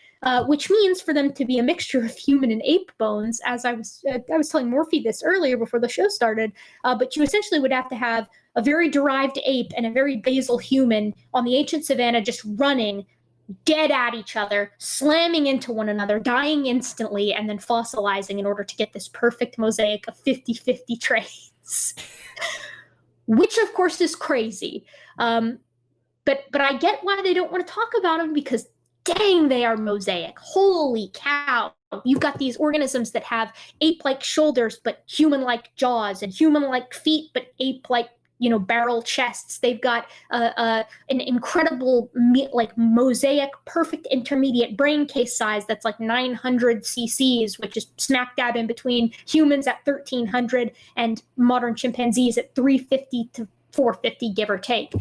which means for them to be a mixture of human and ape bones, as I was telling Morphe this earlier before the show started, but you essentially would have to have a very derived ape and a very basal human on the ancient savannah just running dead at each other, slamming into one another, dying instantly, and then fossilizing in order to get this perfect mosaic of 50-50 traits, which of course is crazy. But I get why they don't want to talk about them, because dang, they are mosaic. Holy cow. You've got these organisms that have ape-like shoulders but human-like jaws, and human-like feet but ape-like barrel chests. They've got an incredible mosaic perfect intermediate brain case size that's like 900 cc's, which is smack dab in between humans at 1300 and modern chimpanzees at 350 to 450, give or take.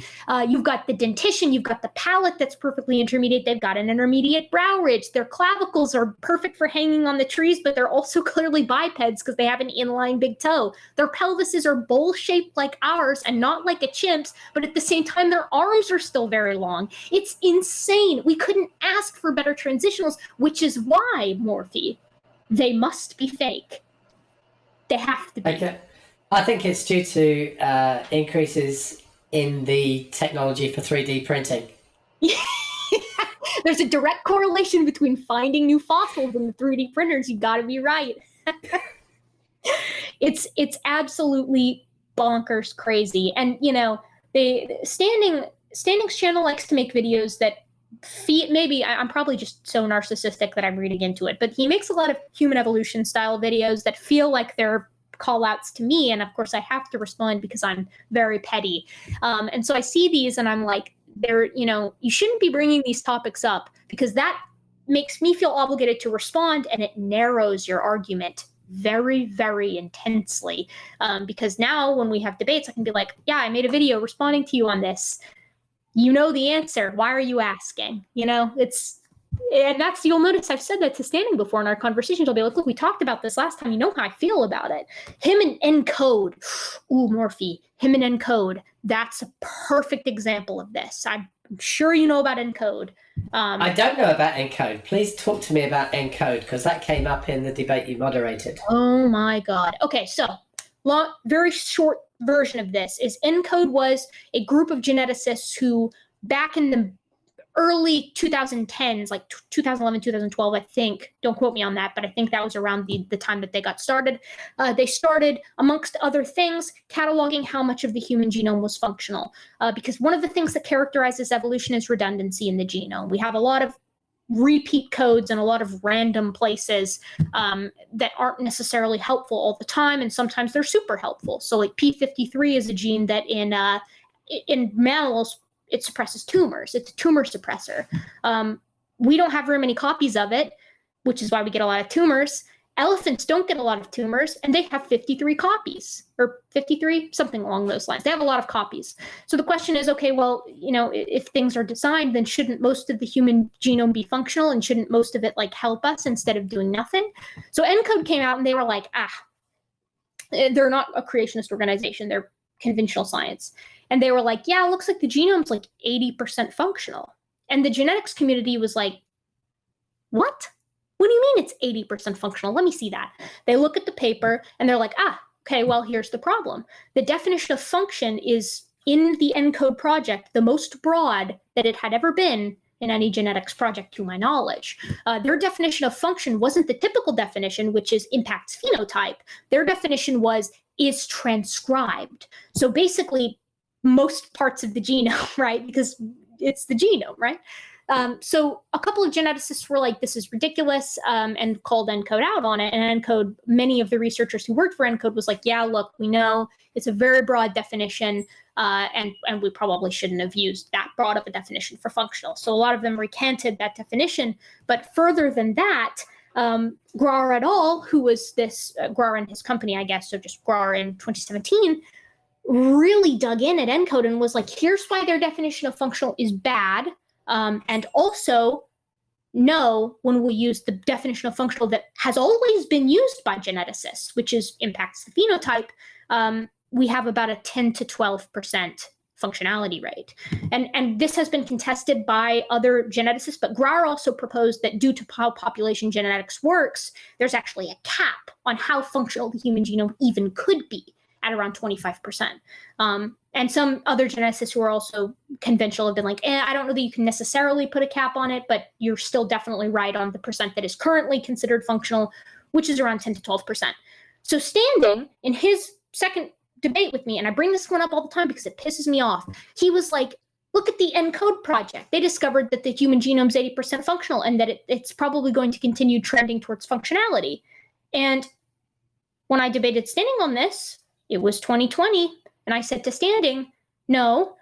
You've got the dentition, you've got the palate that's perfectly intermediate, they've got an intermediate brow ridge, their clavicles are perfect for hanging on the trees, but they're also clearly bipeds because they have an inline big toe. Their pelvises are bowl-shaped like ours and not like a chimp's, but at the same time, their arms are still very long. It's insane. We couldn't ask for better transitionals, which is why, Morphe, they must be fake. They have to be. Okay. I think it's due to increases in the technology for 3D printing. There's a direct correlation between finding new fossils and the 3D printers. You got to be right. It's absolutely bonkers crazy. And Standing's channel likes to make videos that maybe I'm probably just so narcissistic that I'm reading into it, but he makes a lot of human evolution style videos that feel like they're call outs to me, and of course I have to respond because I'm very petty, and so I see these and I'm like, you shouldn't be bringing these topics up, because that makes me feel obligated to respond, and it narrows your argument very, very intensely, because now when we have debates I can be like, yeah, I made a video responding to you on this, you know the answer, why are you asking? And you'll notice I've said that to Standing before in our conversations. I'll be like, look, we talked about this last time. You know how I feel about it. Him and ENCODE. Ooh, Morphe. Him and ENCODE. That's a perfect example of this. I'm sure you know about ENCODE. I don't know about ENCODE. Please talk to me about ENCODE, because that came up in the debate you moderated. Oh, my God. Okay, so very short version of this is ENCODE was a group of geneticists who, back in the early 2010s, like 2011, 2012, I think. Don't quote me on that, but I think that was around the time that they got started. They started, amongst other things, cataloging how much of the human genome was functional. Because one of the things that characterizes evolution is redundancy in the genome. We have a lot of repeat codes and a lot of random places that aren't necessarily helpful all the time, and sometimes they're super helpful. So like P53 is a gene that in mammals, it suppresses tumors. It's a tumor suppressor. We don't have very many copies of it, which is why we get a lot of tumors. Elephants don't get a lot of tumors, and they have 53 copies, or 53, something along those lines. They have a lot of copies. So the question is, okay, well, if things are designed, then shouldn't most of the human genome be functional, and shouldn't most of it help us instead of doing nothing? So ENCODE came out, and they were like, they're not a creationist organization. They're conventional science. And they were like, yeah, it looks like the genome's 80% functional. And the genetics community was like, what? What do you mean it's 80% functional? Let me see that. They look at the paper and they're like, okay, well, here's the problem. The definition of function is, in the ENCODE project, the most broad that it had ever been in any genetics project to my knowledge. Their definition of function wasn't the typical definition, which is impacts phenotype. Their definition was, is transcribed. So basically, most parts of the genome, right? Because it's the genome, right? So a couple of geneticists were like, this is ridiculous, and called ENCODE out on it. And ENCODE, many of the researchers who worked for ENCODE was like, yeah, look, we know it's a very broad definition, and we probably shouldn't have used that broad of a definition for functional. So a lot of them recanted that definition. But further than that, Grauer et al., who was this, Grauer and his company, I guess, so just Grauer in 2017, really dug in at ENCODE and was like, here's why their definition of functional is bad. And also, no, when we use the definition of functional that has always been used by geneticists, which is impacts the phenotype, we have about a 10 to 12% functionality rate. And this has been contested by other geneticists, but Graer also proposed that due to how population genetics works, there's actually a cap on how functional the human genome even could be at around 25%. And some other geneticists who are also conventional have been like, I don't know that you can necessarily put a cap on it, but you're still definitely right on the percent that is currently considered functional, which is around 10 to 12%. So Standing, in his second debate with me, and I bring this one up all the time because it pisses me off, he was like, look at the ENCODE project. They discovered that the human genome is 80% functional and that it's probably going to continue trending towards functionality. And when I debated Standing on this, it was 2020. And I said to Standing, no,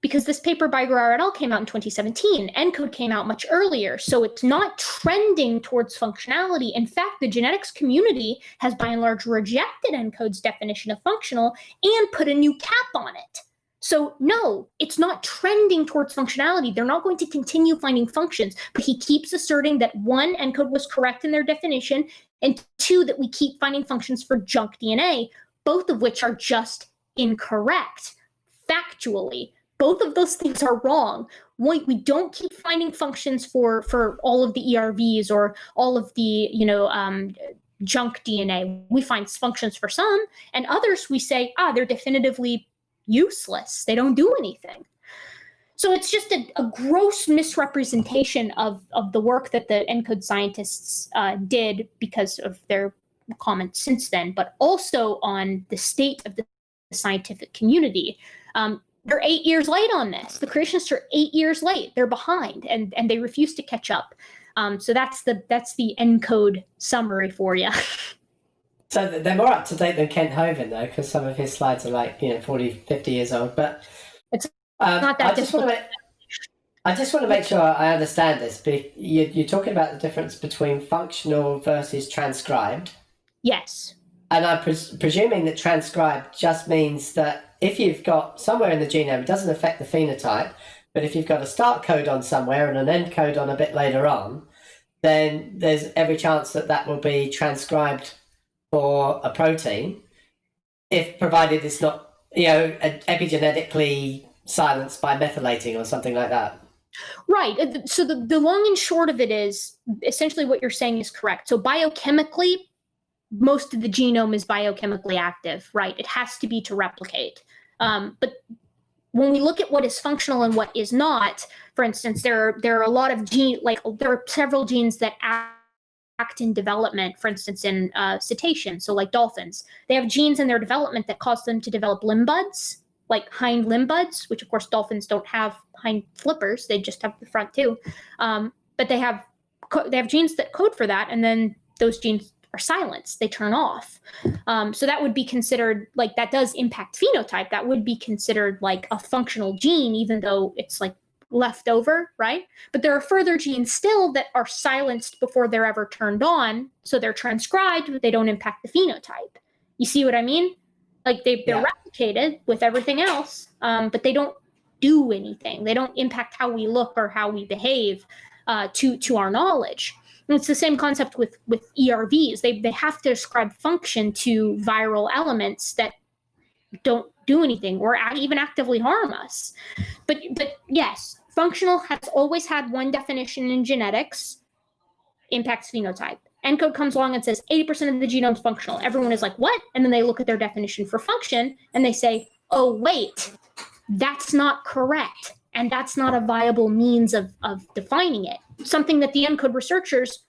because this paper by Graer et al. Came out in 2017. ENCODE came out much earlier. So it's not trending towards functionality. In fact, the genetics community has by and large rejected ENCODE's definition of functional and put a new cap on it. So no, it's not trending towards functionality. They're not going to continue finding functions, but he keeps asserting that one, ENCODE was correct in their definition, and two, that we keep finding functions for junk DNA, both of which are just incorrect. Factually, both of those things are wrong. We don't keep finding functions for all of the ERVs or all of the junk DNA. We find functions for some, and others we say, they're definitively useless. They don't do anything. So it's just a gross misrepresentation of the work that the ENCODE scientists did because of their comments since then, but also on the state of the scientific community. They're 8 years late on this. The creationists are 8 years late. They're behind, and they refuse to catch up. So that's the ENCODE summary for you. So they're more up to date than Kent Hovind, though, because some of his slides are like 40, 50 years old. But it's not that difficult. I just want to make sure I understand this. You're talking about the difference between functional versus transcribed. Yes. And I'm presuming that transcribed just means that if you've got somewhere in the genome, it doesn't affect the phenotype, but if you've got a start codon somewhere and an end codon a bit later on, then there's every chance that will be transcribed for a protein, if provided it's not, epigenetically silenced by methylating or something like that. Right. So the long and short of it is essentially what you're saying is correct. So biochemically, most of the genome is biochemically active, right? It has to be to replicate. But when we look at what is functional and what is not, for instance, there are a lot of there are several genes that act in development, for instance, in cetaceans, so like dolphins. They have genes in their development that cause them to develop limb buds, like hind limb buds, which of course dolphins don't have hind flippers, they just have the front too. But they have genes that code for that, and then those genes are silenced, they turn off. So that would be considered, like, that does impact phenotype. That would be considered like a functional gene, even though it's like left over, right? But there are further genes still that are silenced before they're ever turned on. So they're transcribed, but they don't impact the phenotype. You see what I mean? Like they're replicated with everything else, but they don't do anything. They don't impact how we look or how we behave to our knowledge. And it's the same concept with ERVs. They have to ascribe function to viral elements that don't do anything or even actively harm us. But yes, functional has always had one definition in genetics: impacts phenotype. ENCODE comes along and says 80% of the genome is functional. Everyone is like, what? And then they look at their definition for function and they say, oh, wait, that's not correct. And that's not a viable means of defining it. Something that the ENCODE researchers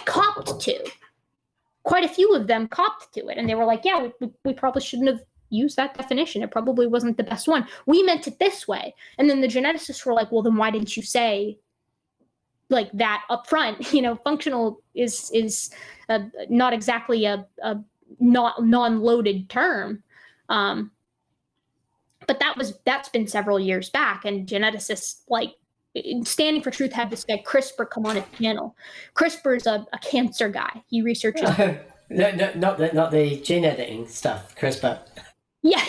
copped to. Quite a few of them copped to it. And they were like, yeah, we probably shouldn't have used that definition. It probably wasn't the best one. We meant it this way. And then the geneticists were like, well, then why didn't you say like that up front? Functional is not exactly a non-loaded term. But that's been several years back, and geneticists like Standing for Truth had this guy CRISPR come on his channel. CRISPR is a cancer guy. He researches. No, not the gene editing stuff. CRISPR. Yeah,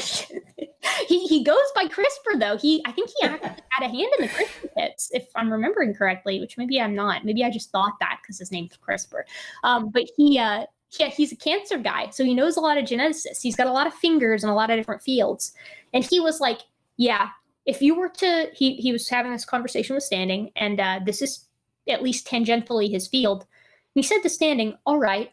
he goes by CRISPR though. I think he actually had a hand in the CRISPR kits, if I'm remembering correctly, which maybe I'm not. Maybe I just thought that because his name's CRISPR. But he's a cancer guy, so he knows a lot of geneticists. He's got a lot of fingers in a lot of different fields, and he was like, yeah, if you were to, he was having this conversation with Standing, and this is at least tangentially his field. And he said to Standing, all right,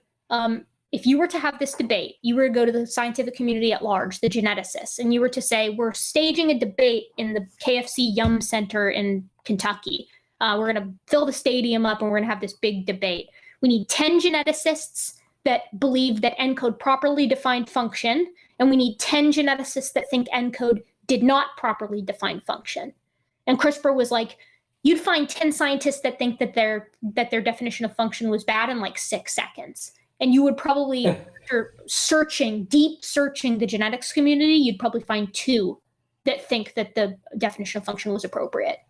if you were to have this debate, you were to go to the scientific community at large, the geneticists, and you were to say, we're staging a debate in the KFC Yum Center in Kentucky. We're going to fill the stadium up and we're going to have this big debate. We need 10 geneticists that believe that ENCODE properly defined function, and we need 10 geneticists that think ENCODE did not properly define function. And CRISPR was like, you'd find 10 scientists that think that their definition of function was bad in like 6 seconds. And you would probably, after deep searching the genetics community, you'd probably find 2 that think that the definition of function was appropriate.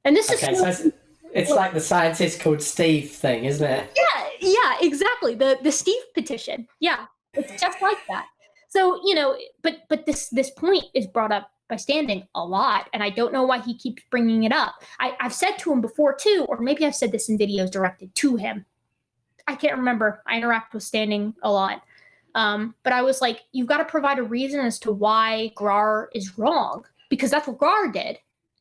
And this is so it's like the scientist called Steve thing, isn't it? Yeah, exactly. The Steve petition. Yeah, it's just like that. So, but this point is brought up by Standing a lot, and I don't know why he keeps bringing it up. I've said to him before too, or maybe I've said this in videos directed to him. I can't remember. I interact with Standing a lot. But I was like, you've got to provide a reason as to why Grar is wrong, because that's what Grar did.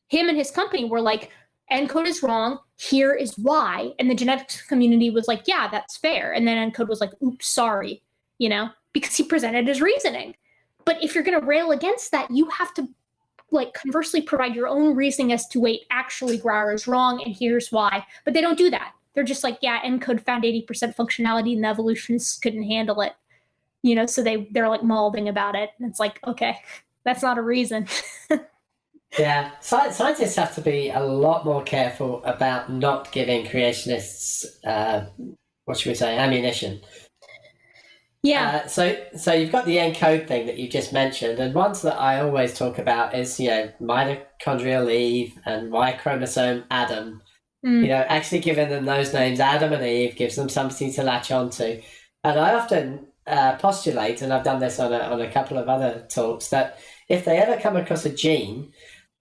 Him and his company were like, ENCODE is wrong. Here is why. And the genetics community was like, yeah, that's fair. And then ENCODE was like, oops, sorry, because he presented his reasoning. But if you're going to rail against that, you have to conversely provide your own reasoning as to, wait, actually Grar is wrong and here's why. But they don't do that. They're just like, yeah, ENCODE found 80% functionality and the evolutionists couldn't handle it. So they're like mauling about it. And it's like, okay, that's not a reason. Yeah, scientists have to be a lot more careful about not giving creationists, ammunition. Yeah. So you've got the ENCODE thing that you just mentioned, and ones that I always talk about is, mitochondrial Eve and Y chromosome Adam. Actually giving them those names, Adam and Eve, gives them something to latch onto. And I often postulate, and I've done this on a couple of other talks, that if they ever come across a gene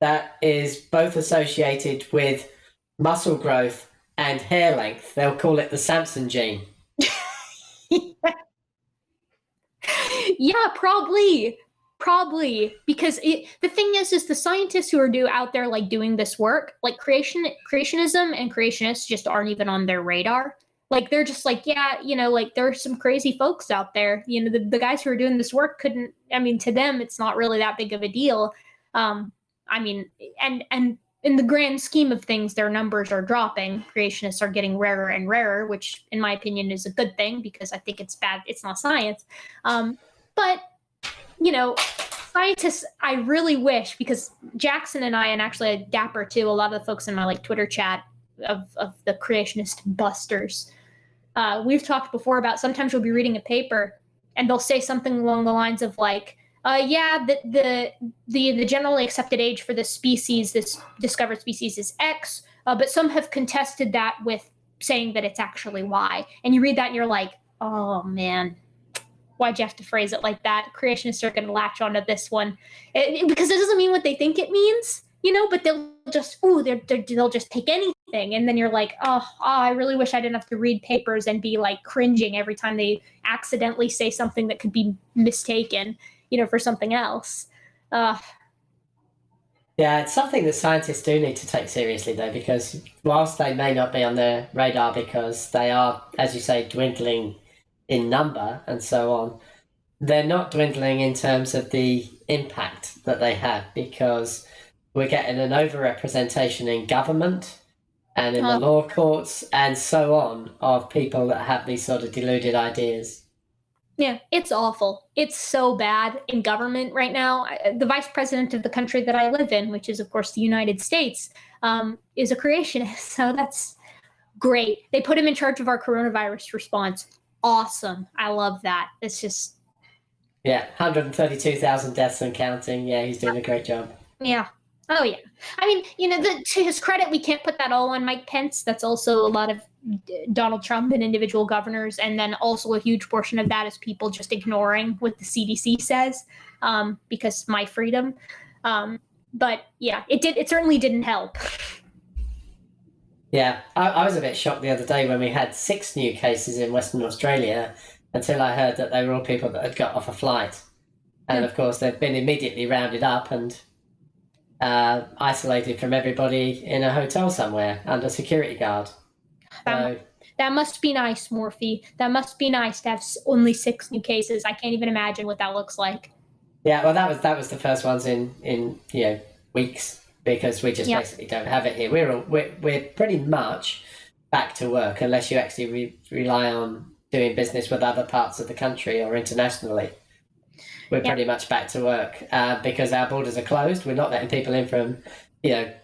that is both associated with muscle growth and hair length, they'll call it the Samson gene. Yeah, probably, because the thing is the scientists who are out there doing this work, creationism and creationists just aren't even on their radar. They're just there are some crazy folks out there. The guys who are doing this work to them, it's not really that big of a deal. And in the grand scheme of things, their numbers are dropping. Creationists are getting rarer and rarer, which in my opinion is a good thing, because I think it's bad. It's not science. But scientists, I really wish, because Jackson and I, and actually Dapper too, a lot of the folks in my Twitter chat of the creationist busters, we've talked before about sometimes we'll be reading a paper and they'll say something along the lines of the generally accepted age for this species, this discovered species, is X, but some have contested that with saying that it's actually Y. And you read that and you're like, oh man, why'd you have to phrase it like that? Creationists are going to latch onto this one because it doesn't mean what they think it means, but they'll just, they'll just take anything. And then you're like, oh, I really wish I didn't have to read papers and be cringing every time they accidentally say something that could be mistaken, for something else. Yeah, it's something that scientists do need to take seriously, though, because whilst they may not be on their radar because they are, as you say, dwindling in number and so on, they're not dwindling in terms of the impact that they have, because we're getting an overrepresentation in government and in the law courts and so on of people that have these sort of deluded ideas. Yeah, it's awful. It's so bad in government right now. The vice president of the country that I live in, which is, of course, the United States, is a creationist. So that's great. They put him in charge of our coronavirus response. Awesome. I love that. It's just... Yeah, 132,000 deaths and counting. Yeah, he's doing a great job. Yeah. Oh, yeah. To his credit, we can't put that all on Mike Pence. That's also a lot of Donald Trump and individual governors, and then also a huge portion of that is people just ignoring what the CDC says, because my freedom. But yeah, it certainly didn't help. Yeah, I was a bit shocked the other day when we had 6 new cases in Western Australia, until I heard that they were all people that had got off a flight. And of course, they've been immediately rounded up and isolated from everybody in a hotel somewhere under security guard. So, that must be nice, Morphy. That must be nice to have only 6 new cases. I can't even imagine what that looks like. yeah, well, that was the first ones in weeks, because we just basically don't have it here. We're pretty much back to work, unless you actually rely on doing business with other parts of the country or internationally. We're pretty much back to work because our borders are closed. We're not letting people in from,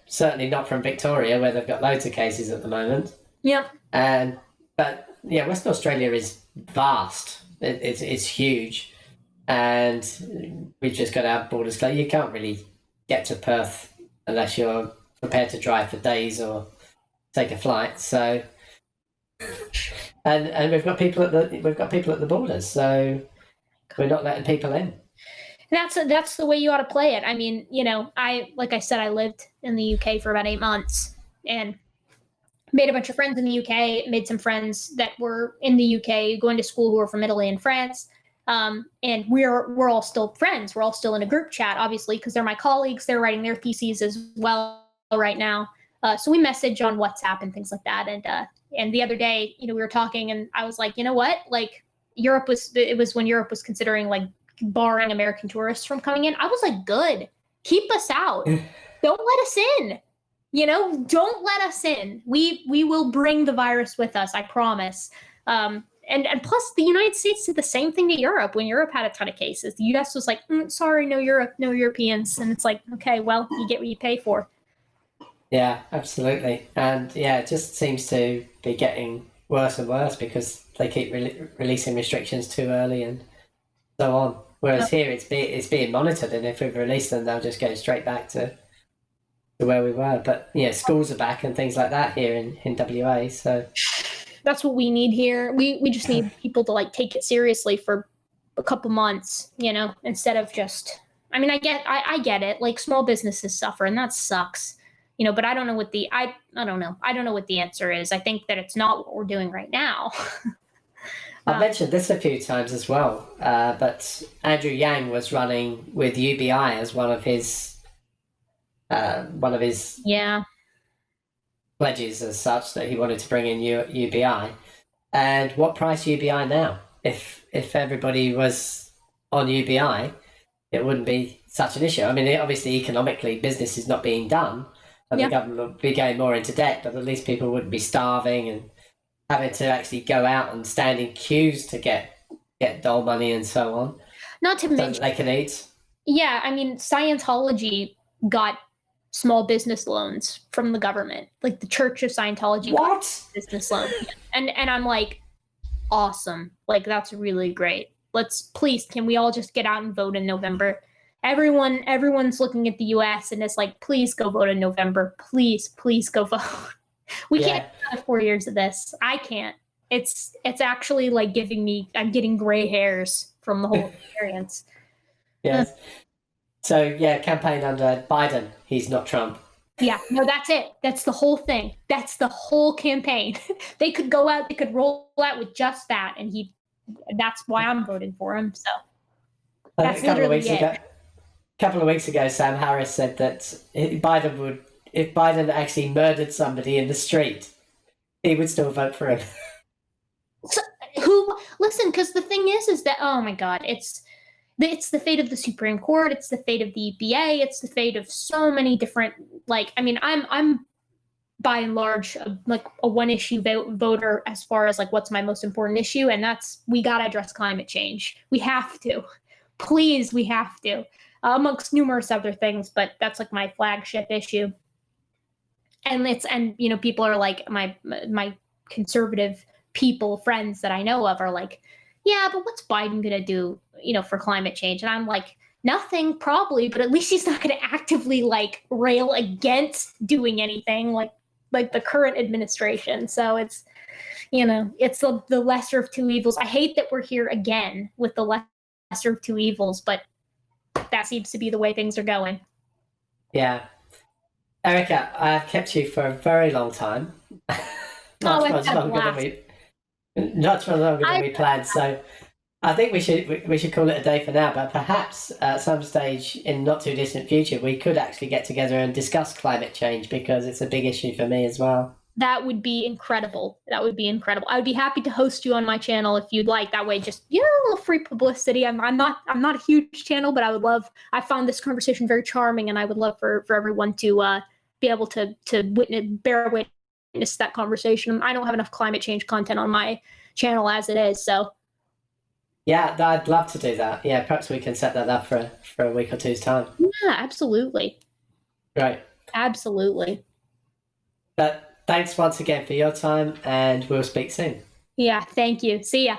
certainly not from Victoria, where they've got loads of cases at the moment. Yep. But Western Australia is vast. It's huge, and we've just got our borders closed. You can't really get to Perth unless you're prepared to drive for days or take a flight. So, and we've got people at the borders, so we're not letting people in. That's the way you ought to play it. I mean, like I said, I lived in the UK for about 8 months and made a bunch of friends in the UK, made some friends that were in the UK going to school who were from Italy and France. And we're all still friends. We're all still in a group chat, obviously, because they're my colleagues. They're writing their theses as well right now. So we message on WhatsApp and things like that. And the other day, we were talking and I was like, you know what? Like it was when Europe was considering like barring American tourists from coming in. I was like, good, keep us out. Don't let us in. Don't let us in. We will bring the virus with us. I promise. And plus the United States did the same thing to Europe when Europe had a ton of cases. The US was like, sorry, no Europe, no Europeans. And it's like, okay, well, you get what you pay for. Yeah, absolutely. And it just seems to be getting worse and worse because they keep releasing restrictions too early and so on. Whereas here it's being monitored, and if we've released them, they'll just go straight back to where we were. But schools are back and things like that here in WA. So that's what we need here. We just need people to like take it seriously for a couple months, instead of just. I mean, I get it. Like small businesses suffer, and that sucks. But I don't know what I don't know. I don't know what the answer is. I think that it's not what we're doing right now. I've mentioned this a few times as well, but Andrew Yang was running with UBI as one of his pledges as such, that he wanted to bring in UBI. And what price UBI now? If everybody was on UBI, it wouldn't be such an issue. I mean, obviously economically business is not being done, and the government would be going more into debt, but at least people wouldn't be starving and having to actually go out and stand in queues to get dole money and so on. Not to mention they can eat. Yeah, I mean, Scientology got small business loans from the government, like the Church of Scientology. What? Business loan. And I'm like, awesome. Like, that's really great. Please, can we all just get out and vote in November? Everyone's looking at the US and it's like, please go vote in November. Please go vote. We can't do another 4 years of this. I can't. It's actually like I'm getting gray hairs from the whole experience. Yes. So campaign under Biden. He's not Trump. Yeah, no, that's it. That's the whole thing. That's the whole campaign. They could go out, they could roll out with just that, and that's why I'm voting for him. So that's a couple of weeks ago, Sam Harris said that if Biden actually murdered somebody in the street, he would still vote for him. So, listen, because the thing is that, oh my God, it's the fate of the Supreme Court. It's the fate of the EPA. It's the fate of so many different, I'm by and large a one issue voter as far as like what's my most important issue. And that's, we got to address climate change. We have to, please. We have to, amongst numerous other things, but that's like my flagship issue. And people are like my conservative friends that I know of are like, yeah, but what's Biden going to do, for climate change? And I'm like, nothing probably, but at least he's not going to actively rail against doing anything like the current administration. So it's the lesser of two evils. I hate that we're here again with the lesser of two evils, but that seems to be the way things are going. Yeah. Erika, I've kept you for a very long time. Much longer than we planned. So I think we should call it a day for now. But perhaps at some stage in not too distant future, we could actually get together and discuss climate change, because it's a big issue for me as well. That would be incredible. I would be happy to host you on my channel if you'd like. That way, just a little free publicity. I'm not a huge channel, but I found this conversation very charming, and I would love for everyone to be able to bear witness that conversation. I don't have enough climate change content on my channel as it is, so. Yeah, I'd love to do that. Yeah, perhaps we can set that up for a week or two's time. Yeah, absolutely. Right. Absolutely. But thanks once again for your time, and we'll speak soon. Yeah, thank you. See ya.